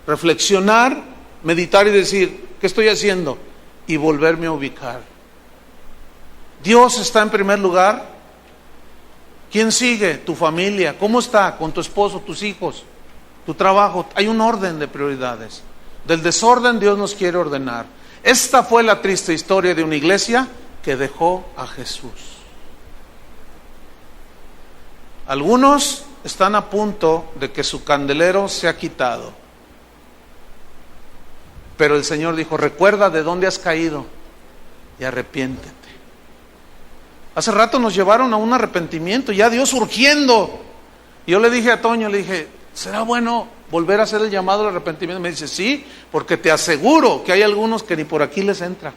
reflexionar, meditar y decir: ¿qué estoy haciendo? Y volverme a ubicar. Dios está en primer lugar. ¿Quién sigue? Tu familia. ¿Cómo está con tu esposo, tus hijos, tu trabajo? Hay un orden de prioridades. Del desorden Dios nos quiere ordenar. Esta fue la triste historia de una iglesia que dejó a Jesús. Algunos están a punto de que su candelero sea quitado. Pero el Señor dijo, recuerda de dónde has caído y arrepiéntete. Hace rato nos llevaron a un arrepentimiento, ya Dios urgiendo. Y yo le dije a Toño, le dije, ¿será bueno volver a hacer el llamado al arrepentimiento? Me dice, sí, porque te aseguro que hay algunos que ni por aquí les entra.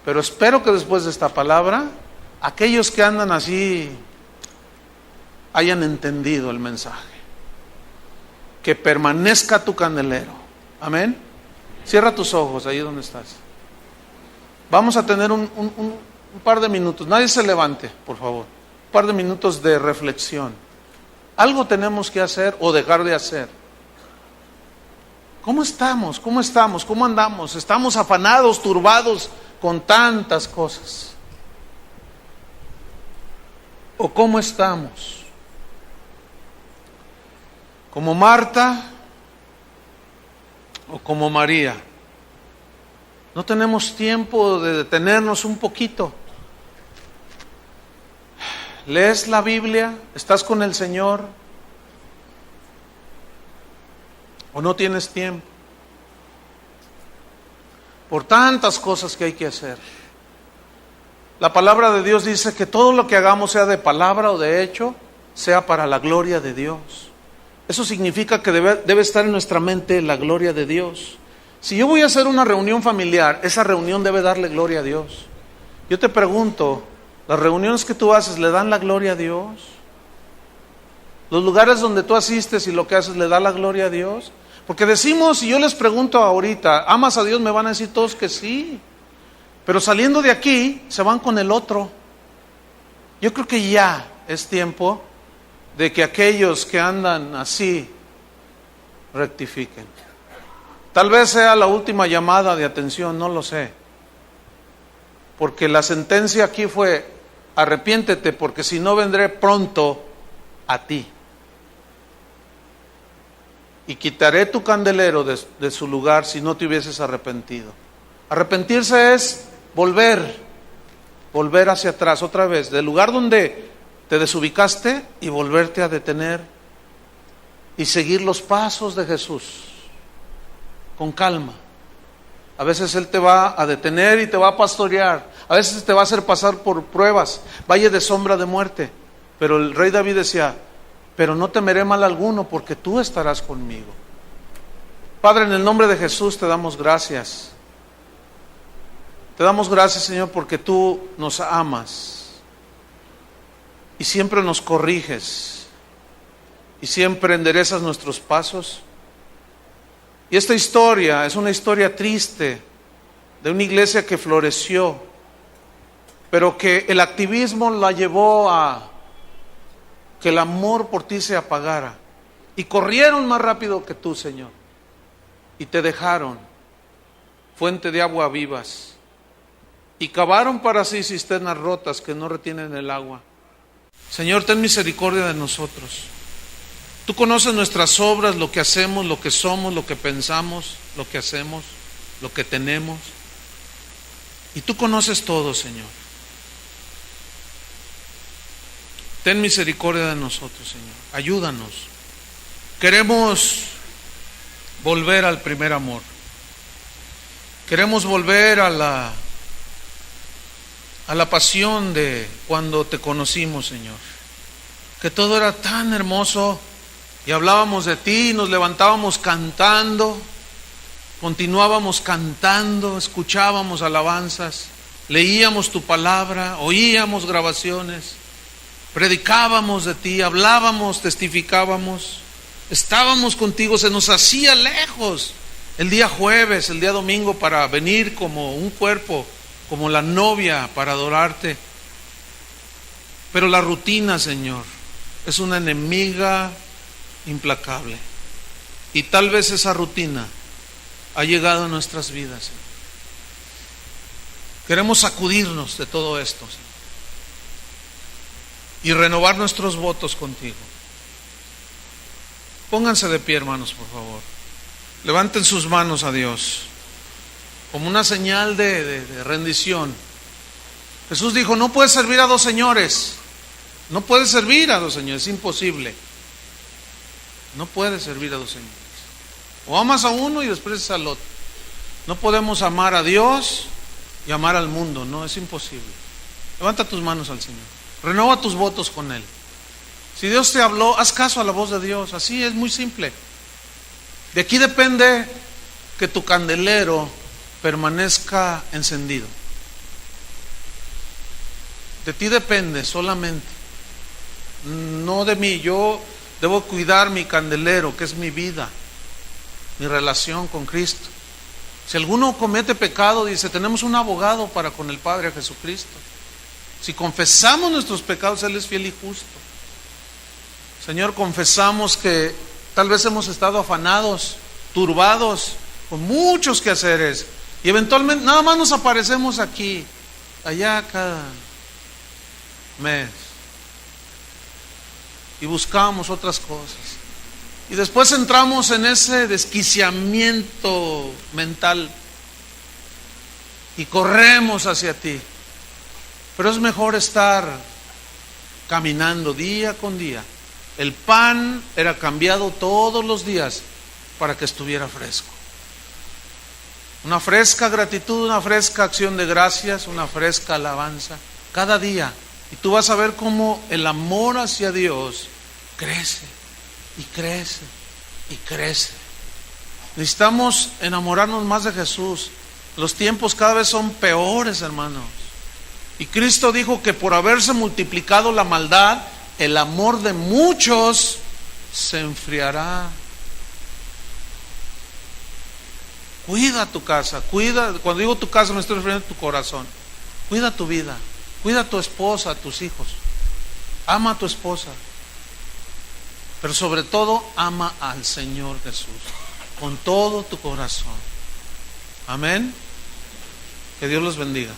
Pero espero que después de esta palabra, aquellos que andan así hayan entendido el mensaje. Que permanezca tu candelero. Amén. Cierra tus ojos ahí donde estás. Vamos a tener un par de minutos. Nadie se levante, por favor. Un par de minutos de reflexión. Algo tenemos que hacer o dejar de hacer. ¿Cómo estamos? ¿Cómo estamos? ¿Cómo andamos? ¿Estamos afanados, turbados con tantas cosas? ¿O cómo estamos? ¿Como Marta o como María? No tenemos tiempo de detenernos un poquito. ¿Lees la Biblia? ¿Estás con el Señor? ¿O no tienes tiempo? Por tantas cosas que hay que hacer. La palabra de Dios dice que todo lo que hagamos, sea de palabra o de hecho, sea para la gloria de Dios. Eso significa que debe estar en nuestra mente la gloria de Dios. Si yo voy a hacer una reunión familiar, esa reunión debe darle gloria a Dios. Yo te pregunto, ¿las reuniones que tú haces le dan la gloria a Dios? ¿Los lugares donde tú asistes y lo que haces le da la gloria a Dios? Porque decimos, y yo les pregunto ahorita, ¿amas a Dios? Me van a decir todos que sí. Pero saliendo de aquí, se van con el otro. Yo creo que ya es tiempo de que aquellos que andan así rectifiquen. Tal vez sea la última llamada de atención, no lo sé. Porque la sentencia aquí fue, arrepiéntete, porque si no vendré pronto a ti. Y quitaré tu candelero de su lugar si no te hubieses arrepentido. Arrepentirse es volver hacia atrás otra vez, del lugar donde te desubicaste y volverte a detener y seguir los pasos de Jesús con calma. A veces Él te va a detener y te va a pastorear, a veces te va a hacer pasar por pruebas, valle de sombra de muerte, pero el rey David decía, pero no temeré mal alguno porque tú estarás conmigo. Padre, en el nombre de Jesús te damos gracias. Te damos gracias, Señor, porque tú nos amas y siempre nos corriges y siempre enderezas nuestros pasos. Y esta historia es una historia triste de una iglesia que floreció, pero que el activismo la llevó a que el amor por ti se apagara. Y corrieron más rápido que tú, Señor, y te dejaron fuente de agua vivas. Y cavaron para sí cisternas rotas que no retienen el agua. Señor, ten misericordia de nosotros. Tú conoces nuestras obras, lo que hacemos, lo que somos, lo que pensamos, lo que hacemos, lo que tenemos. Y tú conoces todo, Señor. Ten misericordia de nosotros, Señor. Ayúdanos. Queremos volver al primer amor. Queremos volver a la pasión de cuando te conocimos, Señor. Que todo era tan hermoso y hablábamos de ti, nos levantábamos cantando, continuábamos cantando, escuchábamos alabanzas, leíamos tu palabra, oíamos grabaciones, predicábamos de ti, hablábamos, testificábamos, estábamos contigo, se nos hacía lejos el día jueves, el día domingo para venir como un cuerpo, como la novia para adorarte. Pero la rutina, Señor, es una enemiga implacable. Y tal vez esa rutina ha llegado a nuestras vidas, Señor. Queremos sacudirnos de todo esto, Señor, y renovar nuestros votos contigo. Pónganse de pie, hermanos, por favor. Levanten sus manos a Dios como una señal de rendición. Jesús dijo, no puedes servir a dos señores. No puedes servir a dos señores, es imposible. No puedes servir a dos señores. O amas a uno y desprecias al otro. No podemos amar a Dios y amar al mundo, no, es imposible. Levanta tus manos al Señor, renueva tus votos con Él. Si Dios te habló, haz caso a la voz de Dios, así es, muy simple. De aquí depende que tu candelero permanezca encendido. De ti depende solamente, no de mí. Yo debo cuidar mi candelero, que es mi vida, mi relación con Cristo. Si alguno comete pecado, dice, tenemos un abogado para con el Padre, Jesucristo. Si confesamos nuestros pecados, Él es fiel y justo. Señor, confesamos que tal vez hemos estado afanados, turbados, con muchos quehaceres, y eventualmente nada más nos aparecemos aquí, allá cada mes, y buscamos otras cosas. Y después entramos en ese desquiciamiento mental y corremos hacia ti. Pero es mejor estar caminando día con día. El pan era cambiado todos los días para que estuviera fresco. Una fresca gratitud, una fresca acción de gracias, una fresca alabanza cada día. Y tú vas a ver cómo el amor hacia Dios crece y crece y crece. Necesitamos enamorarnos más de Jesús. Los tiempos cada vez son peores, hermanos. Y Cristo dijo que por haberse multiplicado la maldad, el amor de muchos se enfriará. Cuida tu casa, cuida, cuando digo tu casa me estoy refiriendo a tu corazón. Cuida tu vida, cuida a tu esposa, a tus hijos. Ama a tu esposa. Pero sobre todo, ama al Señor Jesús con todo tu corazón. Amén. Que Dios los bendiga.